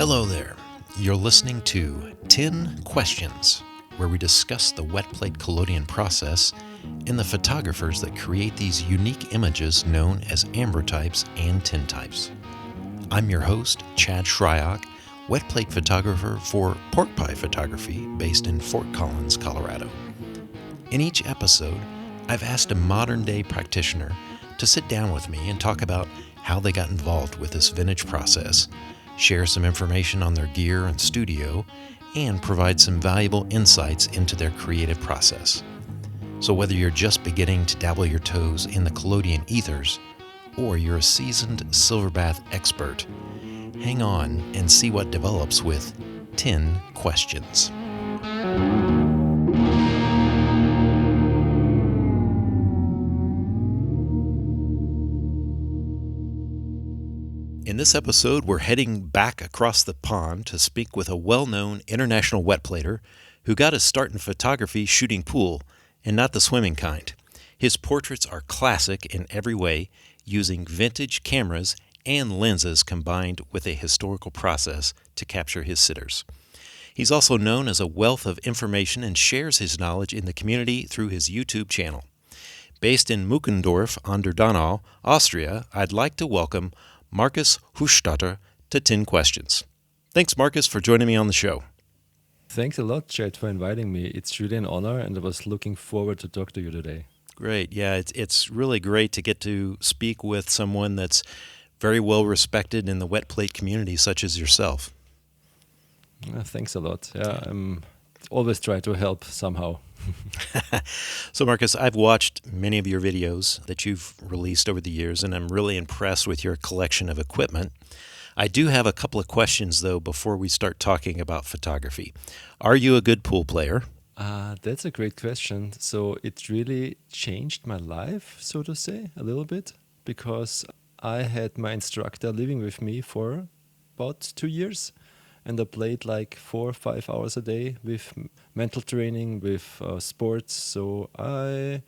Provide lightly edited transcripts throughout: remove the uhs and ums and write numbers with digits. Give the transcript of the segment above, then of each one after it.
Hello there. You're listening to 10 Questions, where we discuss the wet plate collodion process and the photographers that create these unique images known as ambrotypes and tintypes. I'm your host, Chad Shryock, wet plate photographer for Pork Pie Photography based in Fort Collins, Colorado. In each episode, I've asked a modern-day practitioner to sit down with me and talk about how they got involved with this vintage process, share some information on their gear and studio, and provide some valuable insights into their creative process. So whether you're just beginning to dabble your toes in the collodion ethers, or you're a seasoned silver bath expert, hang on and see what develops with 10 questions. In this episode, we're heading back across the pond to speak with a well-known international wet plater who got his start in photography shooting pool, and not the swimming kind. His portraits are classic in every way, using vintage cameras and lenses combined with a historical process to capture his sitters. He's also known as a wealth of information and shares his knowledge in the community through his YouTube channel. Based in Muckendorf an der Donau, Austria, I'd like to welcome Markus Hofstätter to 10 Questions. Thanks, Markus, for joining me on the show. Thanks a lot, Chad, for inviting me. It's really an honor, and I was looking forward to talk to you today. Great. Yeah, it's really great to get to speak with someone that's very well respected in the wet plate community, such as yourself. Thanks a lot. Yeah, I'm always try to help somehow. So, Markus, I've watched many of your videos that you've released over the years, and I'm really impressed with your collection of equipment. I do have a couple of questions, though, before we start talking about photography. Are you a good pool player? That's a great question. So it really changed my life, so to say, a little bit, because I had my instructor living with me for about 2 years. And I played like 4 or 5 hours a day with mental training, with sports. So I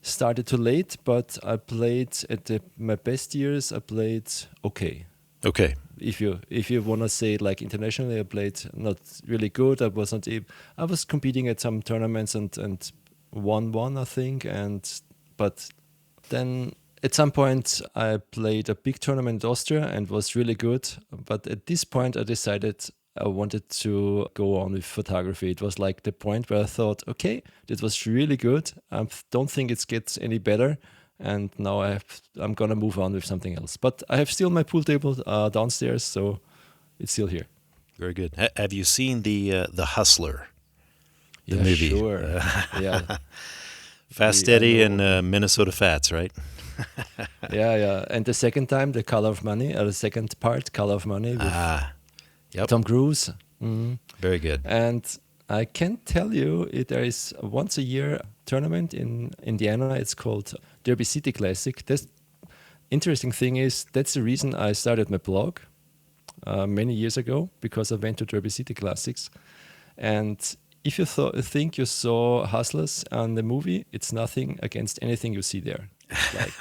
started too late, but I played at my best years. I played okay. Okay. If you want to say like internationally, I played not really good. I was competing at some tournaments and won one, I think. But then at some point, I played a big tournament in Austria and was really good. But at this point, I decided I wanted to go on with photography. It was like the point where I thought, okay, this was really good. I don't think it gets any better. And now I'm going to move on with something else. But I have still my pool table downstairs, so it's still here. Very good. Have you seen the Hustler? The movie? Sure. Yeah. Fast Eddie and Minnesota Fats, right? Yeah. And the second time, The Color of Money, the second part, Color of Money, with yep. Tom Cruise. Mm-hmm. Very good. And I can tell you, there is once a year tournament in Indiana. It's called Derby City Classic. The interesting thing is that's the reason I started my blog many years ago, because I went to Derby City Classics. And if you think you saw Hustlers on the movie, it's nothing against anything you see there. Like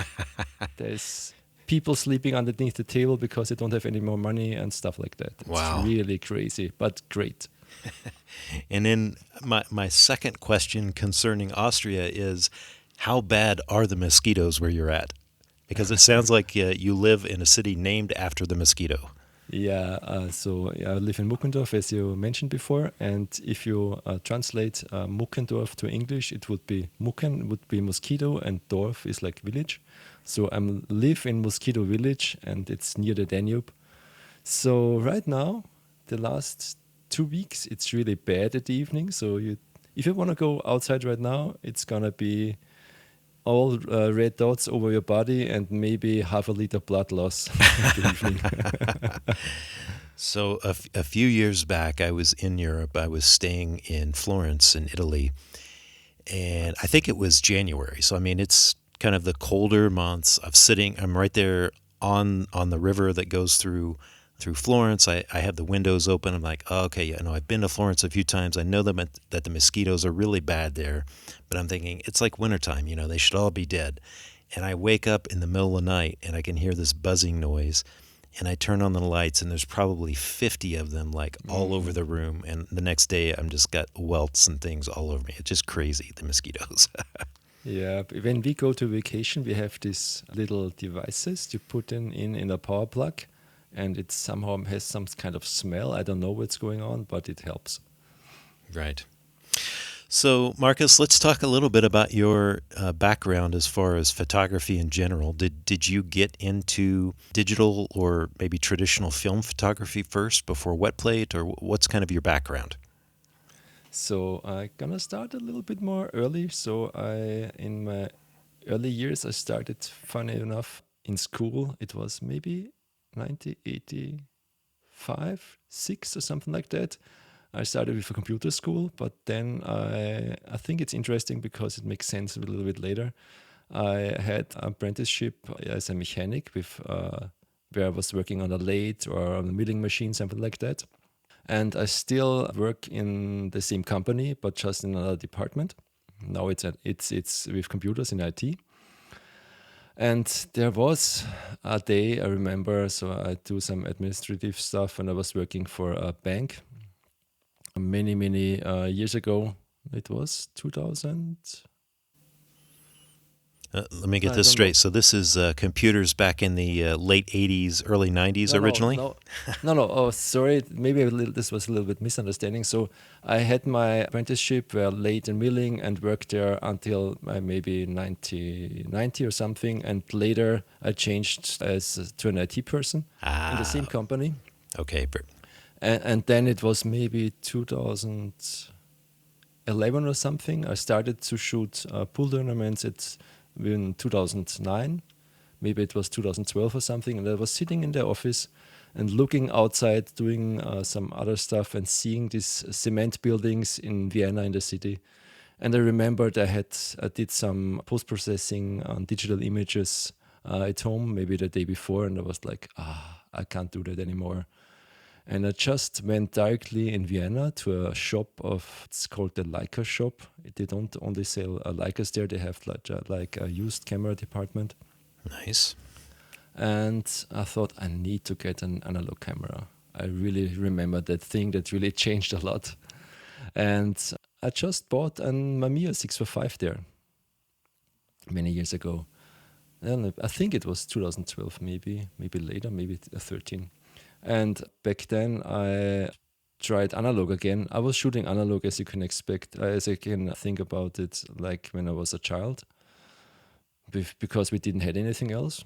there's people sleeping underneath the table because they don't have any more money and stuff like that. Wow. It's really crazy, but great. And then my second question concerning Austria is, how bad are the mosquitoes where you're at? Because it sounds like you live in a city named after the mosquito. Yeah, so I live in Muckendorf, as you mentioned before, and if you translate Muckendorf to English, it would be Mucken would be mosquito, and Dorf is like village. So I live in Mosquito Village, and it's near the Danube. So right now, the last 2 weeks, it's really bad at the evening. So if you want to go outside right now, it's gonna be all red dots over your body and maybe half a liter blood loss in the evening. So a few years back, I was in Europe. I was staying in Florence in Italy, and I think it was January. So, I mean, it's kind of the colder months of sitting. I'm right there on the river that goes through Florence. I have the windows open. I'm like, oh, okay, I've been to Florence a few times. I know that the mosquitoes are really bad there, but I'm thinking it's like wintertime, they should all be dead. And I wake up in the middle of the night and I can hear this buzzing noise, and I turn on the lights, and there's probably 50 of them, like all over the room. And the next day, I'm just got welts and things all over me. It's just crazy, the mosquitoes. Yeah, when we go to vacation, we have these little devices you put in a power plug, and it somehow has some kind of smell. I don't know what's going on, but it helps. Right. So, Markus, let's talk a little bit about your background as far as photography in general. Did you get into digital or maybe traditional film photography first before wet plate, or what's kind of your background? So I'm gonna start a little bit more early. So in my early years, I started, funny enough, in school. It was maybe 1985, 6 or something like that. I started with a computer school, but then I think it's interesting because it makes sense a little bit later. I had an apprenticeship as a mechanic with where I was working on a lathe or on a milling machine, something like that. And I still work in the same company, but just in another department. Now it's with computers in IT. And there was a day I remember, so I do some administrative stuff, and I was working for a bank many years ago. It was 2000. Let me get I this don't know. straight. So this is computers back in the late 80s, early 90s No, no, originally? no, no. Oh, sorry. Maybe this was a little bit misunderstanding. So I had my apprenticeship where lathe and milling and worked there until maybe 1990 or something. And later I changed as to an IT person in the same Ah, company. okay. And then it was maybe 2011 or something. I started to shoot pool tournaments in 2009. Maybe it was 2012 or something, and I was sitting in the office and looking outside, doing some other stuff, and seeing these cement buildings in Vienna in the city. And I remembered I did some post processing on digital images at home, maybe the day before, and I was like, I can't do that anymore. And I just went directly in Vienna to a shop it's called the Leica shop. They don't only sell Leicas there; they have like a used camera department. Nice. And I thought I need to get an analog camera. I really remember that thing that really changed a lot. And I just bought an Mamiya 645 there many years ago. And I think it was 2012, maybe later, maybe 13. And back then I tried analog again. I was shooting analog as you can expect, as I can think about it, like when I was a child, because we didn't have anything else.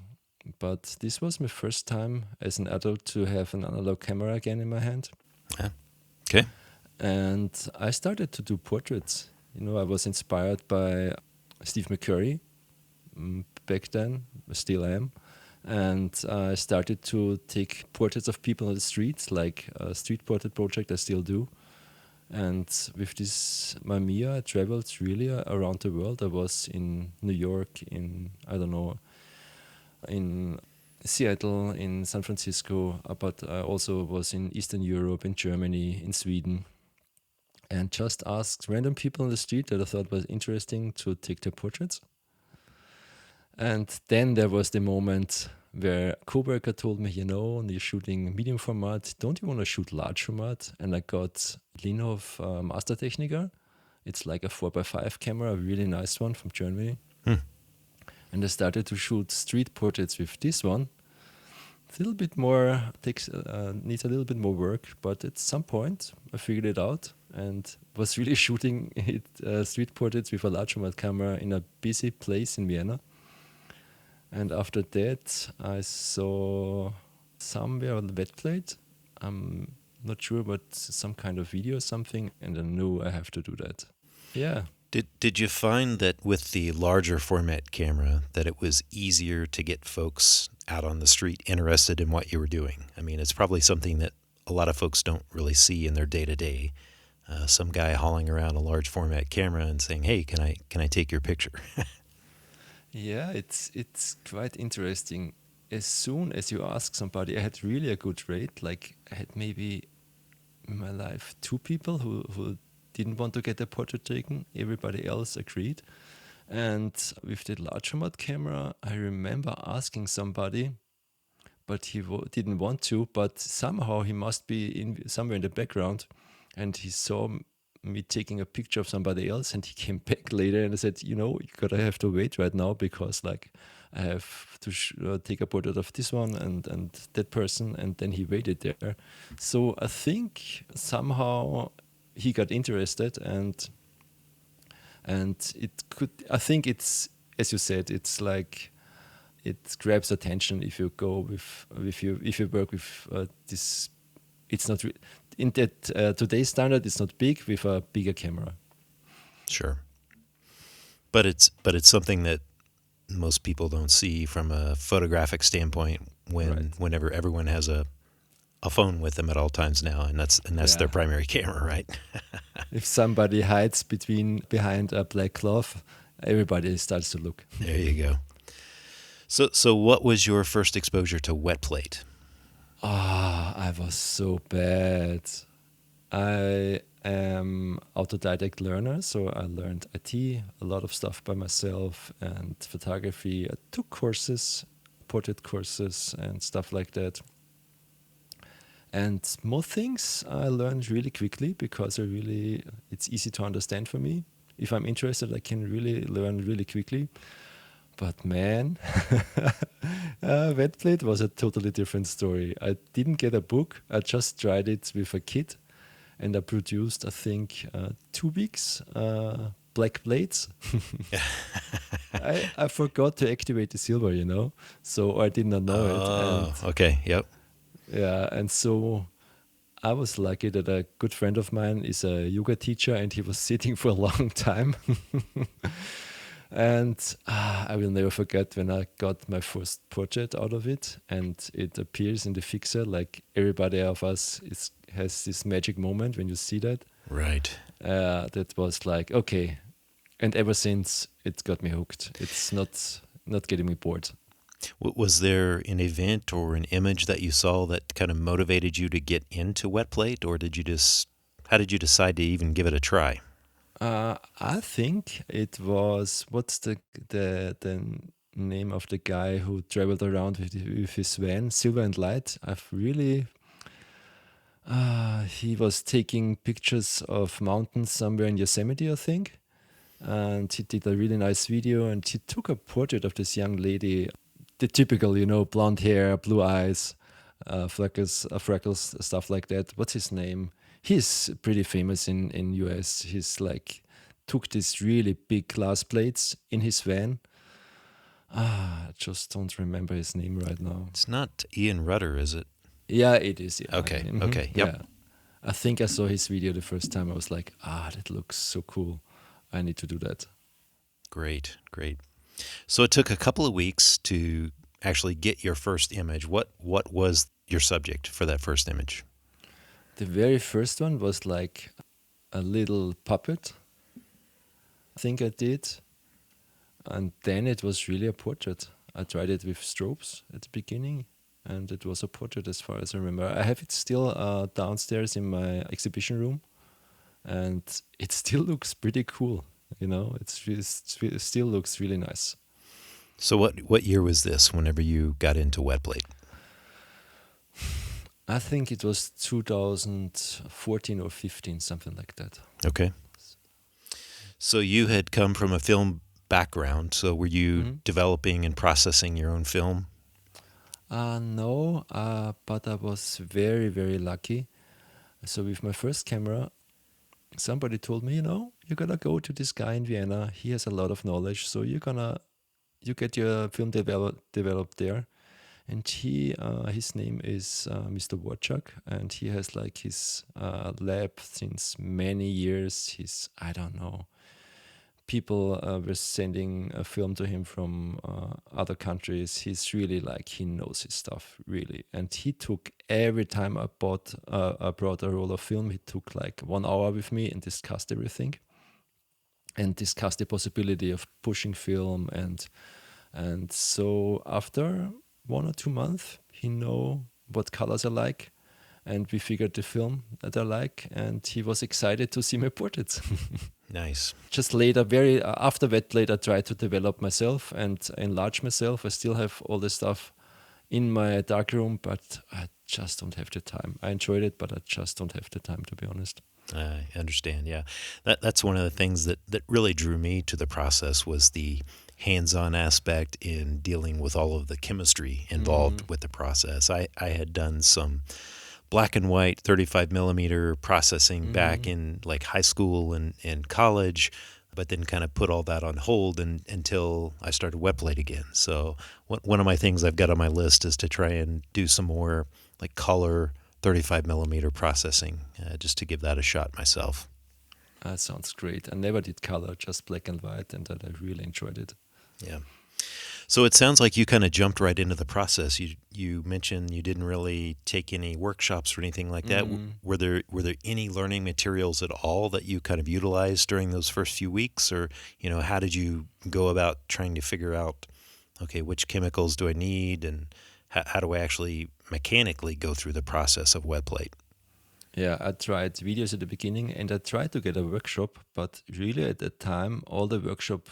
But this was my first time as an adult to have an analog camera again in my hand. Yeah. Okay. And I started to do portraits. I was inspired by Steve McCurry back then, I still am. And I started to take portraits of people on the streets, like a street portrait project I still do. And with this Mamiya, I traveled really around the world. I was in New York, in Seattle, in San Francisco, but I also was in Eastern Europe, in Germany, in Sweden, and just asked random people on the street that I thought was interesting to take their portraits. And then there was the moment where a coworker told me, you're shooting medium format, don't you want to shoot large format? And I got Linhof Master Techniker. It's like a 4x5 camera, a really nice one from Germany. And I started to shoot street portraits with this one. It's a little bit more, needs a little bit more work, but at some point I figured it out and was really shooting street portraits with a large format camera in a busy place in Vienna. And after that, I saw somewhere on the wet plate, I'm not sure, but some kind of video or something, and I knew I have to do that. Yeah. Did you find that with the larger format camera that it was easier to get folks out on the street interested in what you were doing? I mean, it's probably something that a lot of folks don't really see in their day-to-day. Some guy hauling around a large format camera and saying, "Hey, can I take your picture?" Yeah, it's quite interesting. As soon as you ask somebody, I had really a good rate. Like I had maybe in my life 2 people who didn't want to get their portrait taken. Everybody else agreed. And with the large format camera, I remember asking somebody, but he didn't want to. But somehow he must be somewhere in the background, and he saw me taking a picture of somebody else, and he came back later and I said, you gotta have to wait right now because like I have to take a portrait of this one and that person, and then he waited there. So I think somehow he got interested, and it could. I think it's, as you said, it's like it grabs attention if you go if you work with this. It's not in that today's standard. It's not big with a bigger camera. Sure. But it's something that most people don't see from a photographic standpoint whenever everyone has a phone with them at all times now, and that's their primary camera, right? If somebody hides behind a black cloth, everybody starts to look. There you go. So what was your first exposure to wet plate? I was so bad. I am autodidact learner, so I learned IT, a lot of stuff by myself, and photography. I took courses, portrait courses and stuff like that. And most things I learned really quickly because it's easy to understand for me. If I'm interested, I can really learn really quickly. But man, wet plate was a totally different story. I didn't get a book. I just tried it with a kit, and I produced, I think, 2 weeks black plates. I forgot to activate the silver, so I did not know it. Oh, okay, yep. Yeah, and so I was lucky that a good friend of mine is a yoga teacher, and he was sitting for a long time. And I will never forget when I got my first portrait out of it, and it appears in the fixer. Like everybody of us has this magic moment when you see that. Right. That was like, okay. And ever since, it got me hooked. It's not getting me bored. Was there an event or an image that you saw that kind of motivated you to get into wet plate, or how did you decide to even give it a try? I think it was, what's the name of the guy who traveled around with his van, Silver and Light. He was taking pictures of mountains somewhere in Yosemite, I think. And he did a really nice video, and he took a portrait of this young lady, the typical, blonde hair, blue eyes, freckles, stuff like that. What's his name? He's pretty famous in US. He's like took these really big glass plates in his van. I just don't remember his name right now. It's not Ian Rudder, is it? Yeah, it is. Yeah. Okay. Mm-hmm. Okay. Yep. Yeah. I think I saw his video the first time. I was like, that looks so cool. I need to do that. Great. So it took a couple of weeks to actually get your first image. What was your subject for that first image? The very first one was like a little puppet. I think I did. And then it was really a portrait. I tried it with strobes at the beginning, and it was a portrait as far as I remember. I have it still downstairs in my exhibition room, and it still looks pretty cool. It still looks really nice. So what year was this whenever you got into wet plate? I think it was 2014 or 15, something like that. Okay. So you had come from a film background. So were you developing and processing your own film? No, but I was very, very lucky. So with my first camera, somebody told me, you gotta go to this guy in Vienna. He has a lot of knowledge. So you get your film developed there. And his name is Mr. Wojcik, and he has like his lab since many years. I don't know, people were sending a film to him from other countries. He's really he knows his stuff, really. And he took, every time I brought a roll of film, he took like 1 hour with me and discussed everything. And discussed the possibility of pushing film. And so after 1 or 2 months, he know what colors I like, and we figured the film that I like, and he was excited to see my portraits. Nice. Just later, after wet plate, I tried to develop myself and enlarge myself. I still have all the stuff in my darkroom, but I just don't have the time. I enjoyed it, but I just don't have the time, to be honest. I understand. Yeah, that's one of the things that really drew me to the process was the hands-on aspect in dealing with all of the chemistry involved with the process. I had done some black and white 35 millimeter processing back in like high school and college, but then kind of put all that on hold until I started wet plate again. So one of my things I've got on my list is to try and do some more like color 35 millimeter processing, just to give that a shot myself. That sounds great. I never did color, just black and white, and I really enjoyed it. Yeah. So it sounds like you kind of jumped right into the process. You mentioned you didn't really take any workshops or anything like that. Were there any learning materials at all that you kind of utilized during those first few weeks, or how did you go about trying to figure out, okay, which chemicals do I need, and how do I actually mechanically go through the process of wet plate? Yeah, I tried videos at the beginning, and I tried to get a workshop, but really at that time, all the workshop,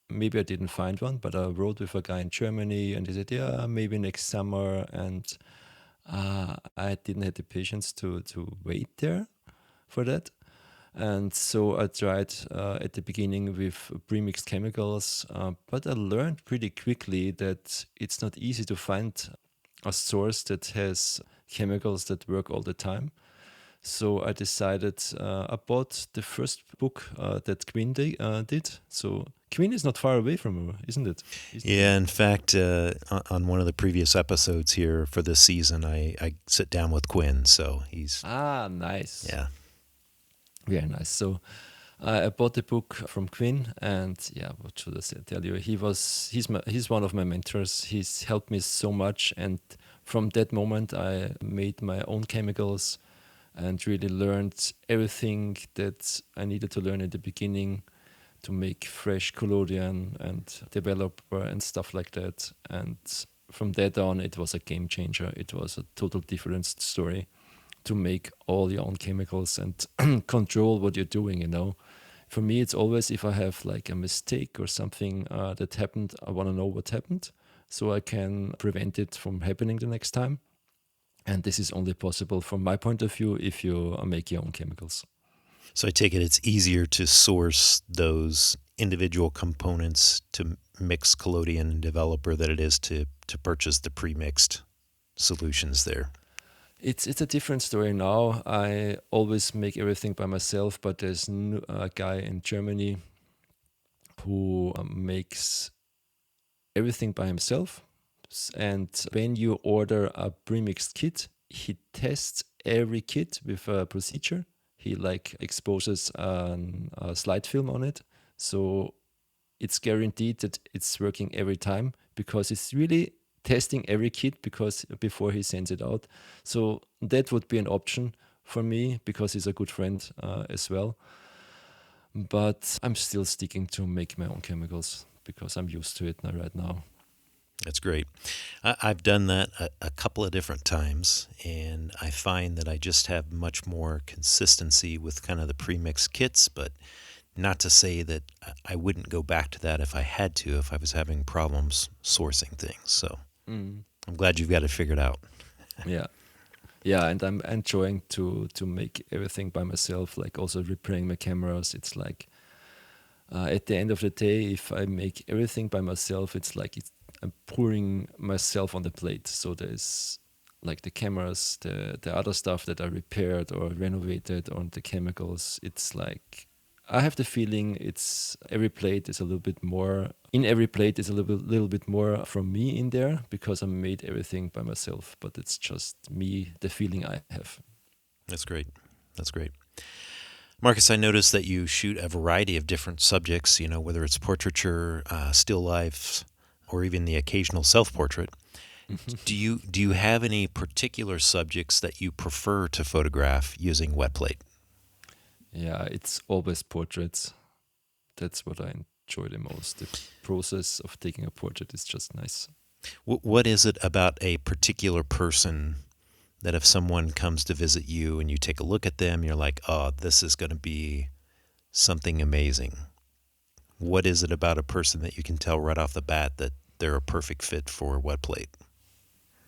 maybe I didn't find one, but I wrote with a guy in Germany, and he said, yeah, maybe next summer, and I didn't have the patience to wait there for that. And so I tried at the beginning with pre-mixed chemicals, but I learned pretty quickly that it's not easy to find a source that has chemicals that work all the time. So I decided, I bought the first book that Quinn did. So Quinn is not far away from her, isn't it? Yeah, in fact, on one of the previous episodes here for this season, I sit down with Quinn, so he's... Nice. Yeah. Very nice. So I bought the book from Quinn, and yeah, what should I tell you? He's one of my mentors. He's helped me so much, and from that moment, I made my own chemicals and really learned everything that I needed to learn at the beginning to make fresh collodion and developer and stuff like that. And from that on, it was a game changer. It was a total different story to make all your own chemicals and control what you're doing. For me, it's always if I have like a mistake or something that happened, I want to know what happened so I can prevent it from happening the next time. And this is only possible from my point of view if you make your own chemicals. So I take it it's easier to source those individual components to mix collodion and developer than it is to purchase the pre-mixed solutions there. It's a different story now. I always make everything by myself, but there's a guy in Germany who makes everything by himself. And when you order a pre-mixed kit, he tests every kit with a procedure. He exposes a slide film on it. So it's guaranteed that it's working every time because it's really testing every kit before he sends it out. So that would be an option for me because he's a good friend as well. But I'm still sticking to make my own chemicals because I'm used to it right now. That's great. I've done that a couple of different times, and I find that I just have much more consistency with kind of the pre-mixed kits, but not to say that I wouldn't go back to that if I had to, if I was having problems sourcing things. So I'm glad you've got it figured out. Yeah, and I'm enjoying to make everything by myself, like also repairing my cameras. It's like at the end of the day, if I make everything by myself, it's like I'm pouring myself on the plate. So there's like the cameras, the other stuff that I repaired or renovated on the chemicals. It's like I have the feeling every plate is a little bit more. In every plate is a little bit more from me in there because I made everything by myself. But it's just me, the feeling I have. That's great. That's great. Markus, I noticed that you shoot a variety of different subjects, whether it's portraiture, still lifes, or even the occasional self-portrait. Do you have any particular subjects that you prefer to photograph using wet plate? Yeah, it's always portraits. That's what I enjoy the most. The process of taking a portrait is just nice. What is it about a particular person that if someone comes to visit you and you take a look at them, you're like, oh, this is going to be something amazing? What is it about a person that you can tell right off the bat that they're a perfect fit for wet plate?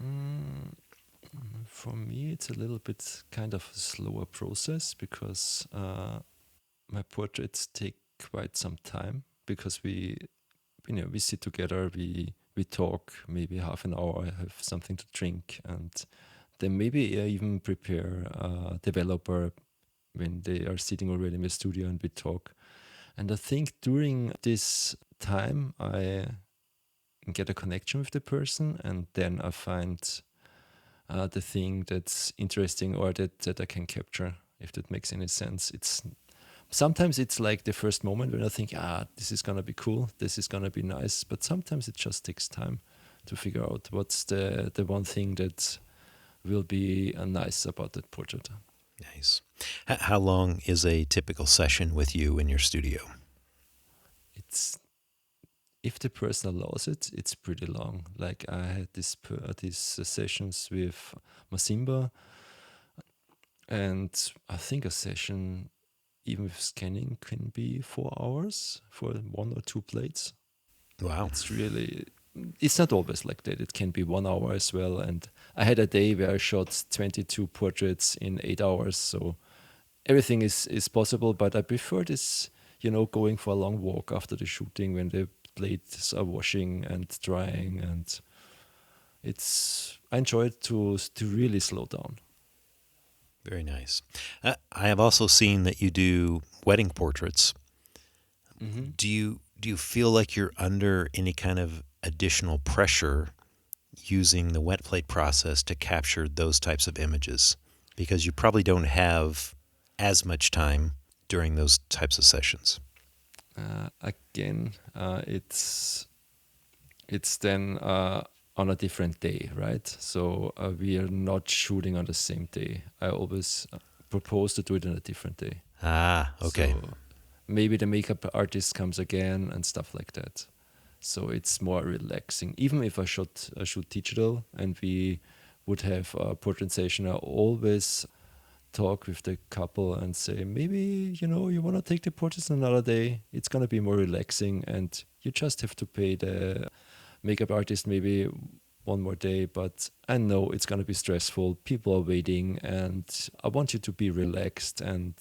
Mm, for me, it's a little bit kind of a slower process because my portraits take quite some time because we sit together, we talk maybe half an hour, I have something to drink, and then maybe I even prepare a developer when they are sitting already in the studio and we talk. And I think during this time, I get a connection with the person, and then I find the thing that's interesting or that I can capture, if that makes any sense. It's sometimes it's like the first moment when I think, this is gonna be cool, this is gonna be nice, but sometimes it just takes time to figure out what's the one thing that will be nice about that portrait. Nice. How long is a typical session with you in your studio? It's if the person allows it, it's pretty long. Like I had these sessions with Masimba, and I think a session even with scanning can be 4 hours for one or two plates. Wow. It's not always like that. It can be 1 hour as well. And I had a day where I shot 22 portraits in 8 hours. So everything is possible, but I prefer this, going for a long walk after the shooting when the plates are washing and drying. And I enjoy it to really slow down. Very nice. I have also seen that you do wedding portraits. Mm-hmm. Do you feel like you're under any kind of additional pressure using the wet plate process to capture those types of images? Because you probably don't have as much time during those types of sessions. Again, it's then on a different day, right? So we are not shooting on the same day. I always propose to do it on a different day. Ah, okay. So maybe the makeup artist comes again and stuff like that. So it's more relaxing. Even if I shoot digital and we would have a portrait session, I always talk with the couple and say, maybe, you want to take the portraits another day. It's going to be more relaxing and you just have to pay the makeup artist maybe one more day, but I know it's going to be stressful. People are waiting and I want you to be relaxed and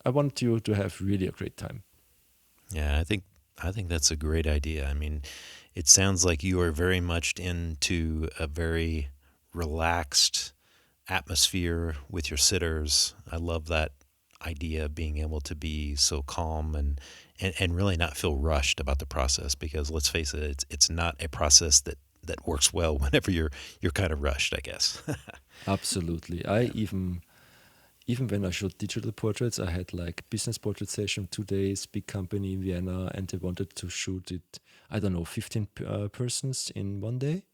I want you to have really a great time. Yeah, I think that's a great idea. I mean, it sounds like you are very much into a very relaxed atmosphere with your sitters. I love that idea of being able to be so calm and really not feel rushed about the process, because let's face it, it's not a process that works well whenever you're kind of rushed, I guess. Absolutely. I even when I shot digital portraits, I had like business portrait session 2 days, big company in Vienna, and they wanted to shoot it, I don't know, 15 persons in one day.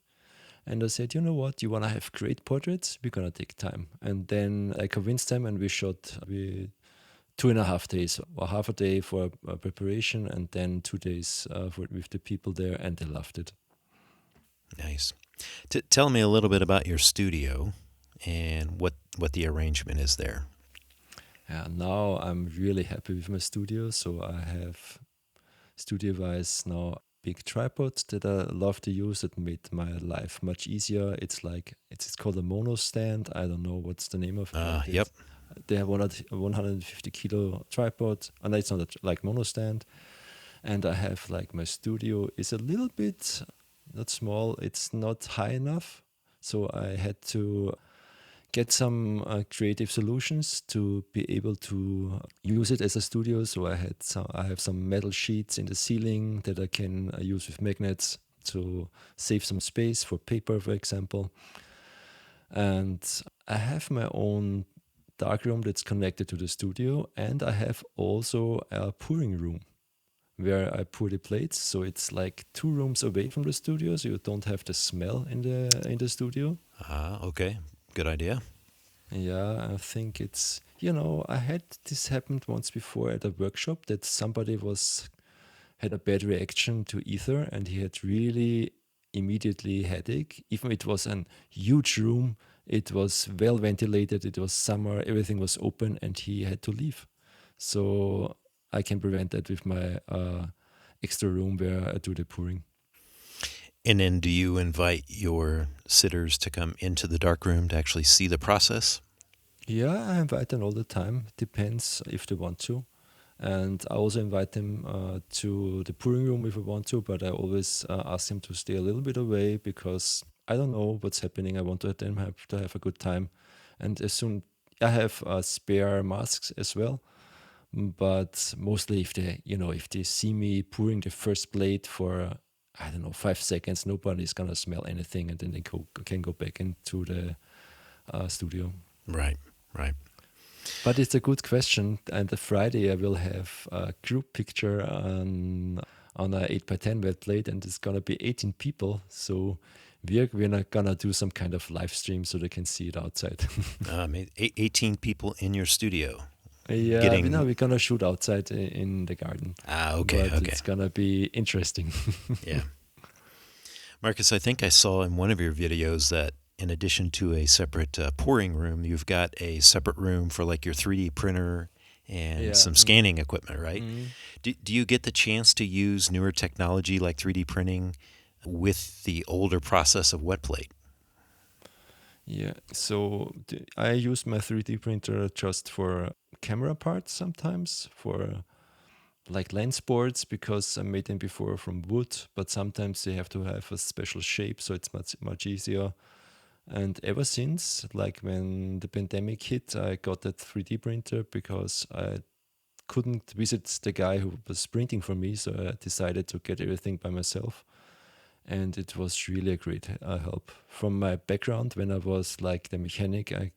And I said, you know what, you want to have great portraits? We're going to take time. And then I convinced them and we shot 2.5 days or half a day for preparation and then 2 days with the people there, and they loved it. Nice. Tell me a little bit about your studio and what the arrangement is there. Yeah, now I'm really happy with my studio. So I have studio-wise now big tripod that I love to use. That made my life much easier. It's called a mono stand. I don't know what's the name of Yep. it. They have 150 kilo tripod, and it's not like mono stand. And I have like my studio is a little bit not small. It's not high enough, so I had to get some creative solutions to be able to use it as a studio. So I have some metal sheets in the ceiling that I can use with magnets to save some space for paper, for example. And I have my own darkroom that's connected to the studio, and I have also a pouring room where I pour the plates. So it's like 2 rooms away from the studio, so you don't have the smell in the studio. Okay. Good idea. Yeah, I think I had this happened once before at a workshop that somebody had a bad reaction to ether and he had really immediately headache. Even it was an huge room, it was well ventilated, it was summer, everything was open, and he had to leave. So I can prevent that with my extra room where I do the pouring. And then do you invite your sitters to come into the dark room to actually see the process? Yeah, I invite them all the time. Depends if they want to. And I also invite them to the pouring room if I want to, but I always ask them to stay a little bit away because I don't know what's happening. I want to them to have a good time. And as soon I have spare masks as well, but mostly if they see me pouring the first plate for I don't know 5 seconds, nobody's gonna smell anything, and then they can go back into the studio. Right, right. But it's a good question. And the Friday I will have a group picture on a 8x10 wet plate, and it's gonna be 18 people. So we're not gonna do some kind of live stream so they can see it outside. 18 people in your studio. Yeah, we're gonna shoot outside in the garden. Okay, But okay. it's gonna be interesting. Yeah. Markus, I think I saw in one of your videos that in addition to a separate pouring room, you've got a separate room for like your 3D printer and Yeah. some scanning equipment, right? Mm. Do you get the chance to use newer technology like 3D printing with the older process of wet plate? Yeah, so I use my 3D printer just for camera parts sometimes, for like lens boards, because I made them before from wood, but sometimes they have to have a special shape, so it's much easier. And ever since, like when the pandemic hit, I got that 3D printer because I couldn't visit the guy who was printing for me, so I decided to get everything by myself. And it was really a great help. From my background, when I was like the mechanic, I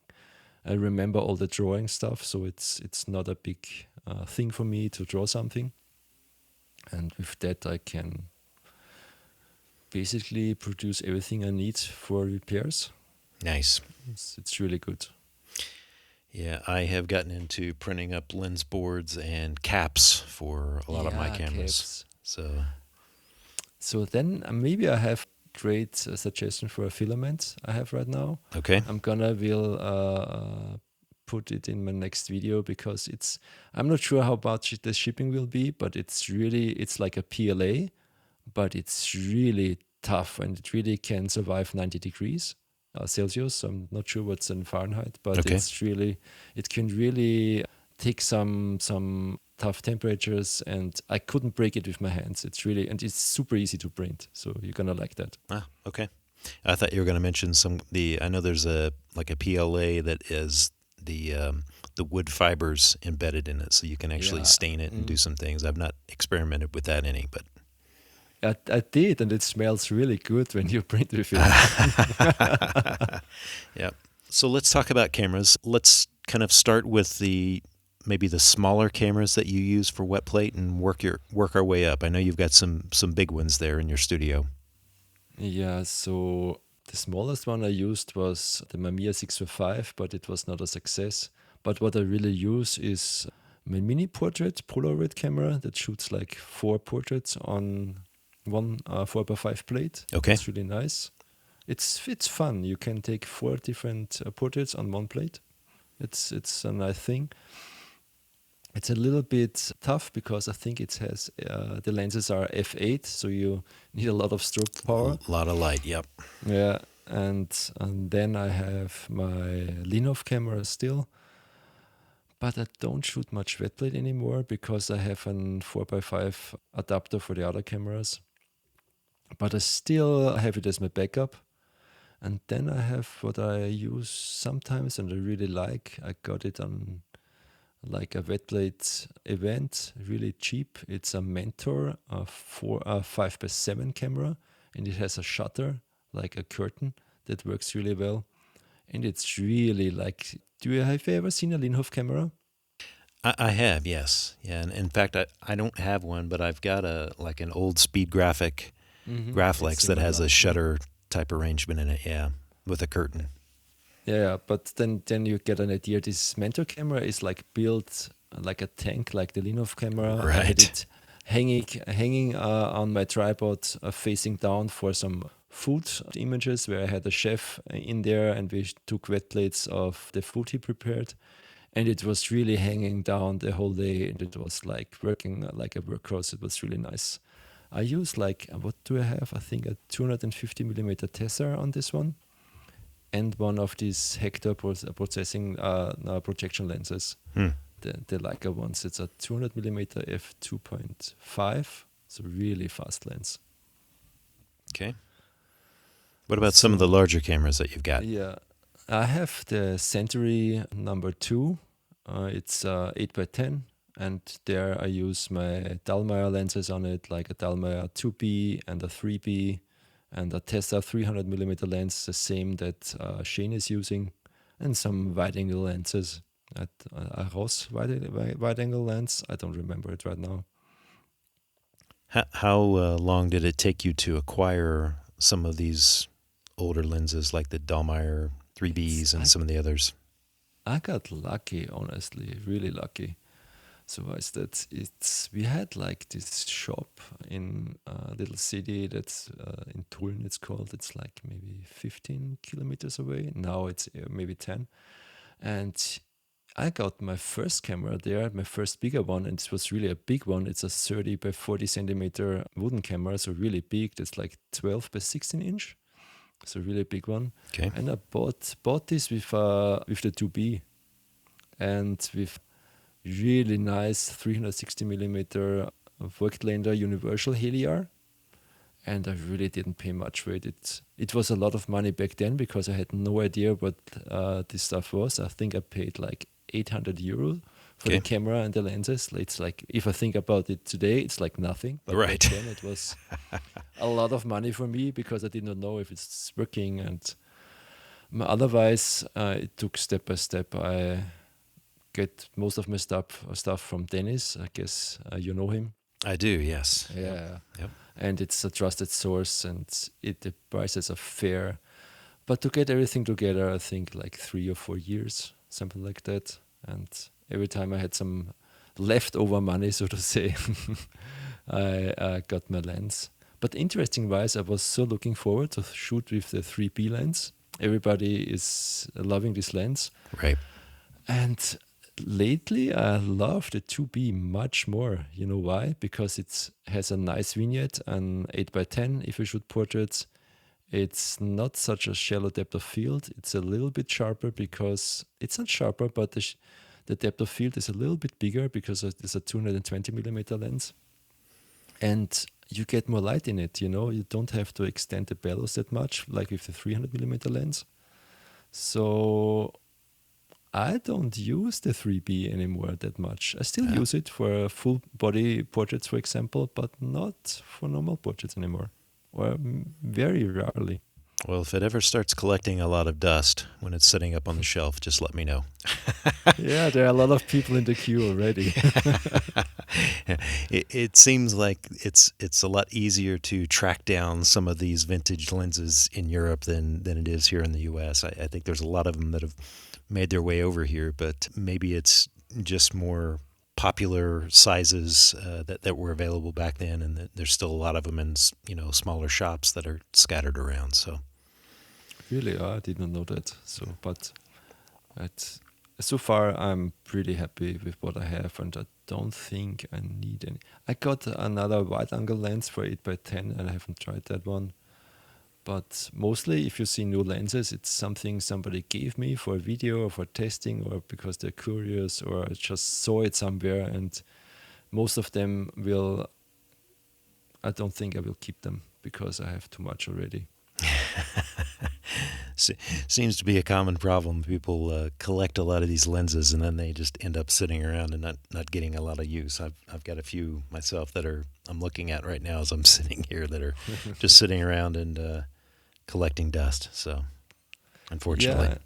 remember all the drawing stuff, so it's not a big thing for me to draw something. And with that, I can basically produce everything I need for repairs. Nice. It's really good. Yeah, I have gotten into printing up lens boards and caps for a lot of my cameras. Caps. So then maybe I have great suggestion for a filament I have right now. Okay. I'm gonna will put it in my next video because I'm not sure how much the shipping will be, but it's like a PLA, but it's really tough and it really can survive 90 degrees Celsius. I'm not sure what's in Fahrenheit, but Okay. it can really take some tough temperatures, and I couldn't break it with my hands. And it's super easy to print, so you're gonna like that. Okay. I thought you were going to mention I know there's a PLA that is the wood fibers embedded in it, so you can actually Yeah. stain it and do some things. I've not experimented with that any, but I did, and it smells really good when you print with it. yeah. So let's talk about cameras. Let's kind of start with maybe the smaller cameras that you use for wet plate and work our way up. I know you've got some big ones there in your studio. Yeah, so the smallest one I used was the Mamiya 645, but it was not a success. But what I really use is my mini portrait Polaroid camera that shoots like 4 portraits on one 4x5 plate. Okay. It's really nice. It's fun. You can take 4 different portraits on one plate. It's a nice thing. It's a little bit tough because I think it has the lenses are f8, so you need a lot of strobe power. A lot of light. Yep. Yeah, and then I have my Linhof camera still, but I don't shoot much wet plate anymore because I have an 4x5 adapter for the other cameras. But I still have it as my backup. And then I have what I use sometimes and I really like. I got it on like a wet plate event, really cheap. It's a Mentor 5x7 camera, and it has a shutter, like a curtain, that works really well. And it's really like, have you ever seen a Linhof camera? I have, yes. Yeah, and in fact, I don't have one, but I've got an old Speed Graphic Graflex that has a shutter type arrangement in it, yeah, with a curtain. Yeah, but then you get an idea. This Mentor camera is like built like a tank, like the Linhof camera. Right. I had it hanging on my tripod, facing down for some food images where I had a chef in there, and we took wet plates of the food he prepared, and it was really hanging down the whole day, and it was like working like a workhorse. It was really nice. I use like, what do I have? I think a 250 millimeter Tessar on this one, and one of these Hector projection lenses, Hmm. the Leica ones. It's a 200 millimeter f2.5. It's a really fast lens. Okay. What about some of the larger cameras that you've got? Yeah, I have the Century number 2. It's 8x10, and there I use my Dallmayr lenses on it, like a Dallmayr 2B and a 3B, and a Tessar 300 millimeter lens, the same that Shane is using, and some wide-angle lenses. At a Ross wide-angle lens. I don't remember it right now. How long did it take you to acquire some of these older lenses, like the Dallmayr 3Bs and some of the others? I got lucky, honestly, really lucky. So we had like this shop in a little city that's in Tulln, it's called. It's like maybe 15 kilometers away. Now it's maybe 10. And I got my first camera there, my first bigger one, and it was really a big one. It's a 30 by 40 centimeter wooden camera, so really big. That's like 12 by 16 inch. It's a really big one. Okay. And I bought this with the 2B, and with really nice 360 millimeter Voigtländer Universal Heliar. And I really didn't pay much for it. It was a lot of money back then because I had no idea what this stuff was. I think I paid like 800 euro for the camera and the lenses. It's like, if I think about it today, it's like nothing. But right. back then it was a lot of money for me because I did not know if it's working. And otherwise, it took step by step. I get most of my stuff from Dennis. I guess you know him. I do, yes. Yeah. Yep. And it's a trusted source, and the prices are fair. But to get everything together, I think like 3 or 4 years, something like that. And every time I had some leftover money, so to say, I got my lens. But interesting wise, I was so looking forward to shoot with the 3B lens. Everybody is loving this lens. Right. And lately, I love the 2B much more. You know why? Because it has a nice vignette, an 8x10 if you shoot portraits. It's not such a shallow depth of field. It's a little bit sharper because it's not sharper, but the depth of field is a little bit bigger because it's a 220 millimeter lens. And you get more light in it, you know. You don't have to extend the bellows that much, like with the 300 millimeter lens. So I don't use the 3B anymore that much. I still use it for full body portraits, for example, but not for normal portraits anymore, or very rarely. Well, if it ever starts collecting a lot of dust when it's sitting up on the shelf, just let me know. Yeah, there are a lot of people in the queue already. It seems like it's a lot easier to track down some of these vintage lenses in Europe than it is here in the U.S. I think there's a lot of them that have made their way over here, but maybe it's just more popular sizes that were available back then, and that there's still a lot of them in smaller shops that are scattered around. So Really, I didn't know that. So far I'm pretty happy with what I have, and I don't think I need any. I got another wide-angle lens for 8x10, and I haven't tried that one. But mostly, if you see new lenses, it's something somebody gave me for a video or for testing, or because they're curious, or I just saw it somewhere. And most of them I don't think I will keep them because I have too much already. Seems to be a common problem. People collect a lot of these lenses, and then they just end up sitting around and not getting a lot of use. I've got a few myself that I'm looking at right now as I'm sitting here that are just sitting around and collecting dust. So, unfortunately,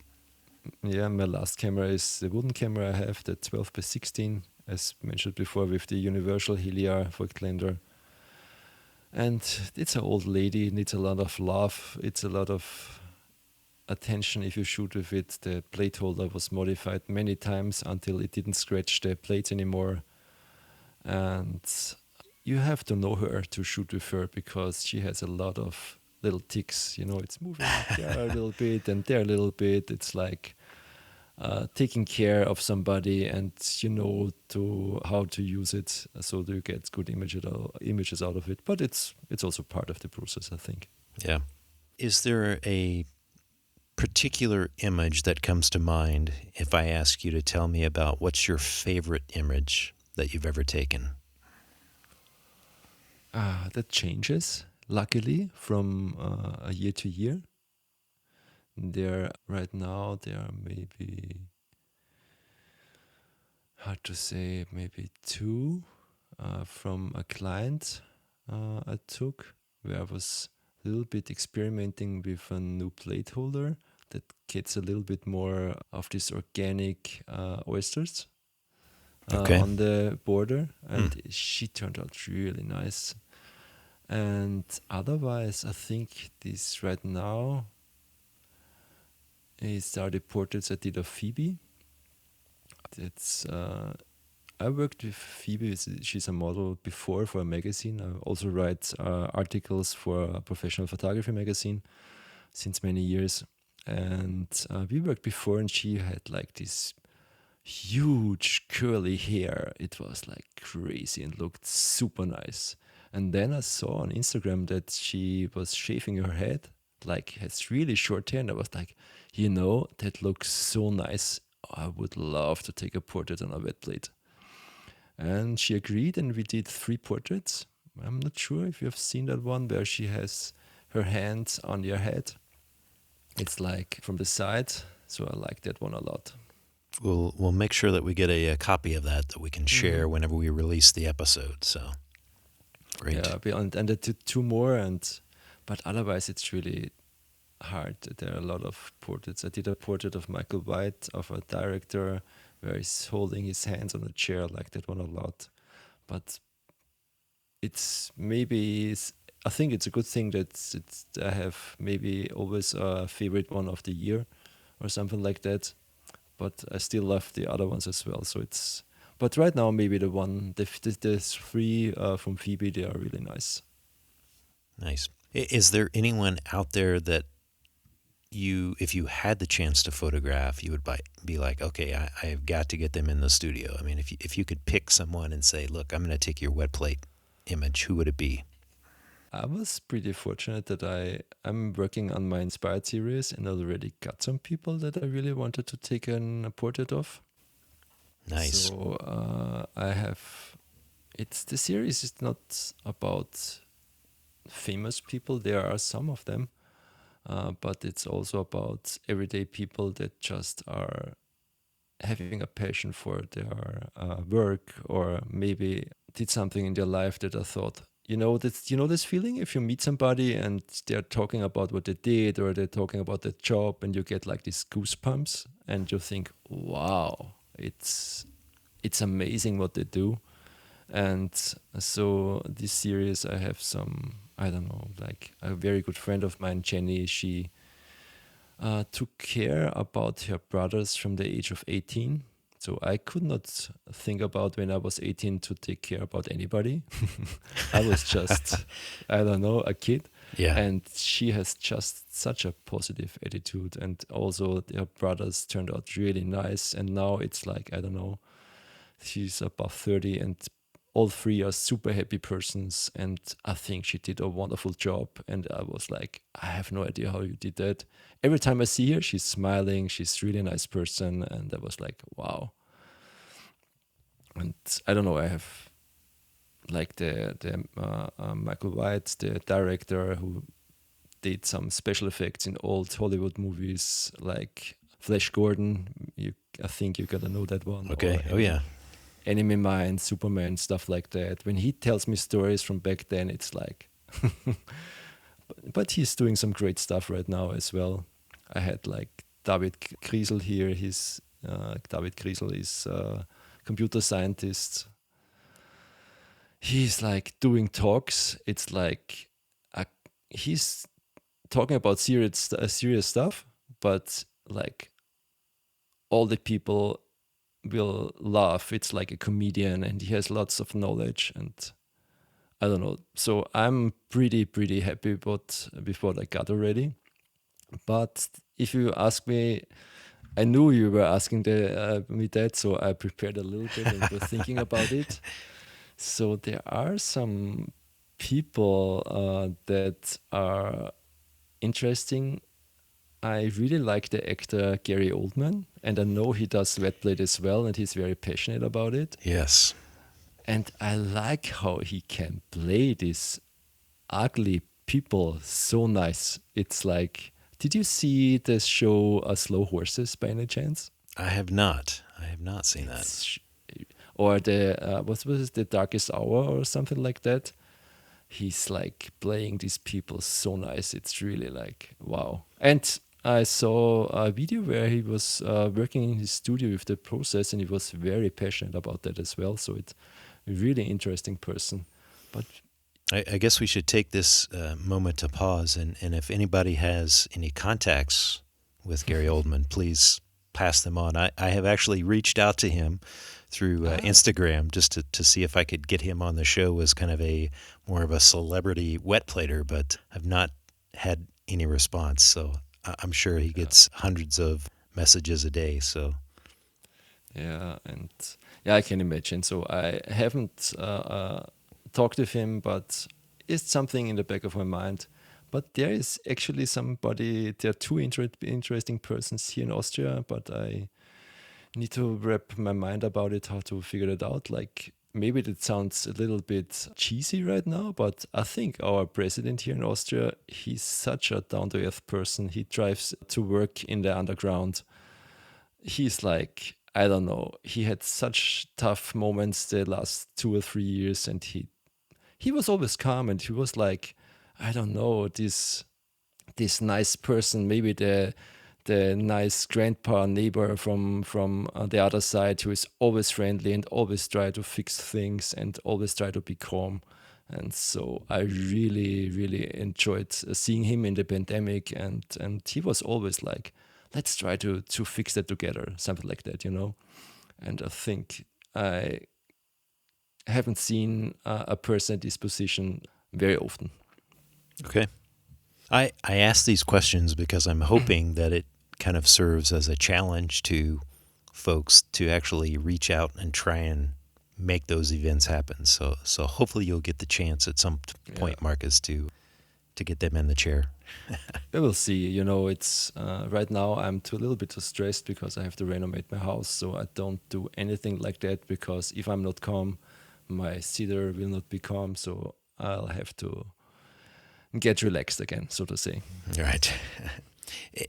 yeah. My last camera is the wooden camera I have, the 12x16, as mentioned before, with the Universal Heliar Voigtländer. And it's an old lady, needs a lot of love. It's a lot of attention if you shoot with it. The plate holder was modified many times until it didn't scratch the plates anymore. And you have to know her to shoot with her because she has a lot of little ticks. You know, it's moving there a little bit and there a little bit. It's like taking care of somebody, and you know to how to use it so that you get good images out of it. But it's also part of the process, I think. Yeah. Is there a particular image that comes to mind if I ask you to tell me about what's your favorite image that you've ever taken? That changes, luckily, from a year to year. Right now there are maybe, hard to say, maybe two from a client I took, where I was a little bit experimenting with a new plate holder that gets a little bit more of these organic oysters Okay. on the border, Hmm. and she turned out really nice. And otherwise, I think this right now is the portraits I did of Phoebe. It's I worked with Phoebe. She's a model before for a magazine. I also write articles for a professional photography magazine since many years. And we worked before, and she had like this huge curly hair. It was like crazy and looked super nice. And then I saw on Instagram that she was shaving her head, like has really short hair. And I was like, that looks so nice. I would love to take a portrait on a wet plate. And she agreed, and we did 3 portraits. I'm not sure if you've seen that one where she has her hands on your head. It's like from the side. So I like that one a lot. We'll make sure that we get a copy of that we can share whenever we release the episode. So great. Yeah, and I did 2 more, but otherwise it's really hard. There are a lot of portraits. I did a portrait of Michael White, of a director, where he's holding his hands on a chair. I like that one a lot. But I think it's a good thing that I have maybe always a favorite one of the year or something like that. But I still love the other ones as well. But right now maybe the 3 from Phoebe, they are really nice. Nice. Is there anyone out there that if you had the chance to photograph, you would be like, okay, I have got to get them in the studio? I mean, if you could pick someone and say, look, I'm going to take your wet plate image, who would it be? I was pretty fortunate that I'm working on my Inspired series, and I already got some people that I really wanted to take a portrait of. Nice. So the series is not about famous people. There are some of them, but it's also about everyday people that just are having a passion for their work, or maybe did something in their life that I thought, this feeling if you meet somebody and they're talking about what they did, or they're talking about their job, and you get like these goosebumps, and you think, wow, it's amazing what they do. And so this series, I have some, I don't know, like a very good friend of mine, Jenny. She took care about her brothers from the age of 18. So I could not think about when I was 18 to take care about anybody. I was just, I don't know, a kid. Yeah. And she has just such a positive attitude. And also her brothers turned out really nice. And now it's like, I don't know, she's above 30, and all 3 are super happy persons. And I think she did a wonderful job. And I was like, I have no idea how you did that. Every time I see her, she's smiling. She's really a nice person. And I was like, wow. And I don't know, I have like the Michael White, the director who did some special effects in old Hollywood movies, like Flash Gordon. I think you gotta know that one. Okay. Oh, yeah. Enemy Mine, Superman, stuff like that. When he tells me stories from back then, it's like, but he's doing some great stuff right now as well. I had like David Kriesel here. David Kriesel is a computer scientist. He's like doing talks. It's like he's talking about serious stuff, but like all the people will laugh. It's like a comedian, and he has lots of knowledge, and I don't know. So I'm pretty happy with what I got already. But if you ask me, I knew you were asking me that, so I prepared a little bit and was thinking about it. So there are some people that are interesting. I really like the actor Gary Oldman, and I know he does wet plate as well, and he's very passionate about it. Yes. And I like how he can play these ugly people so nice. It's like, did you see the show Slow Horses by any chance? I have not. I have not seen that. It's, or the what was it, The Darkest Hour or something like that. He's like playing these people so nice. It's really like wow. And I saw a video where he was working in his studio with the process, and he was very passionate about that as well. So it's a really interesting person. But I guess we should take this moment to pause, and if anybody has any contacts with Gary Oldman, please pass them on. I have actually reached out to him through Instagram just to see if I could get him on the show as kind of more of a celebrity wet plater, but I've not had any response. So I'm sure he gets hundreds of messages a day. So yeah, and yeah, I can imagine. So I haven't talked with him, but it's something in the back of my mind. But there is actually there are two interesting persons here in Austria, but I need to wrap my mind about it, how to figure it out. Like, maybe that sounds a little bit cheesy right now, but I think our president here in Austria, he's such a down-to-earth person. He drives to work in the underground. He's like, I don't know, he had such tough moments the last 2 or 3 years, and he was always calm, and he was like, I don't know, this nice person, maybe the nice grandpa neighbor from the other side, who is always friendly and always try to fix things and always try to be calm. And so I really, really enjoyed seeing him in the pandemic, and he was always like, let's try to fix that together, something like that, you know. And I think I haven't seen a person in this position very often. okay. I ask these questions because I'm hoping that it kind of serves as a challenge to folks to actually reach out and try and make those events happen. So hopefully you'll get the chance at some point, Markus, to get them in the chair. We will see. You know, it's right now I'm a little bit too stressed because I have to renovate my house. So I don't do anything like that, because if I'm not calm, my sitter will not be calm. So I'll have to get relaxed again, so to say. All right.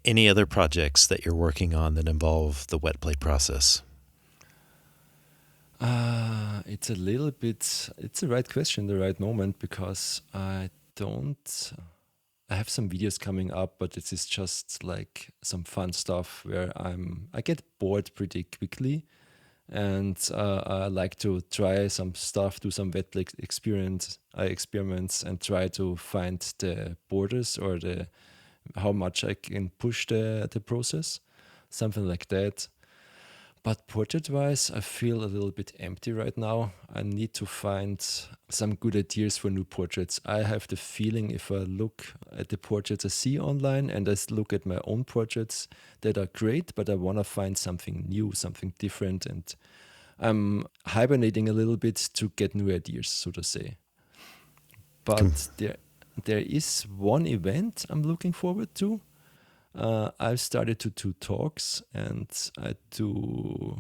Any other projects that you're working on that involve the wet plate process? It's the right question, the right moment, because I have some videos coming up, but it is just like some fun stuff where I get bored pretty quickly, and I like to try some stuff, do some wet plate experiments, and try to find the borders or how much I can push the process, something like that. But portrait-wise, I feel a little bit empty right now. I need to find some good ideas for new portraits. I have the feeling, if I look at the portraits I see online and I look at my own portraits, that are great, but I want to find something new, something different, and I'm hibernating a little bit to get new ideas, so to say. But there is one event I'm looking forward to. I've started to do talks, and I do,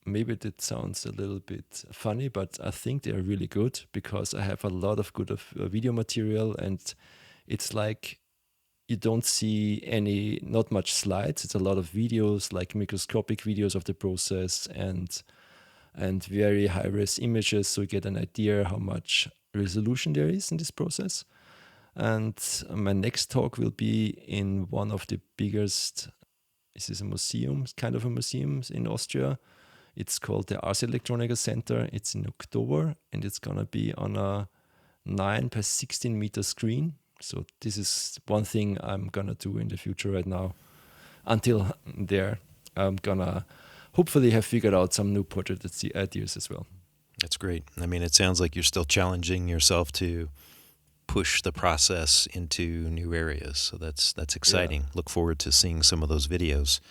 maybe that sounds a little bit funny, but I think they're really good because I have a lot of good video material, and it's like you don't see not much slides. It's a lot of videos, like microscopic videos of the process, and very high-res images, so you get an idea how much resolution there is in this process. And my next talk will be in one of the biggest, this is a museum, kind of a museum in Austria. It's called the Ars Electronica Center. It's in October, and it's going to be on a 9 by 16 meter screen. So this is one thing I'm going to do in the future right now. Until there, I'm going to hopefully have figured out some new portrait ideas as well. That's great. I mean, it sounds like you're still challenging yourself to push the process into new areas. So that's exciting. Yeah. Look forward to seeing some of those videos.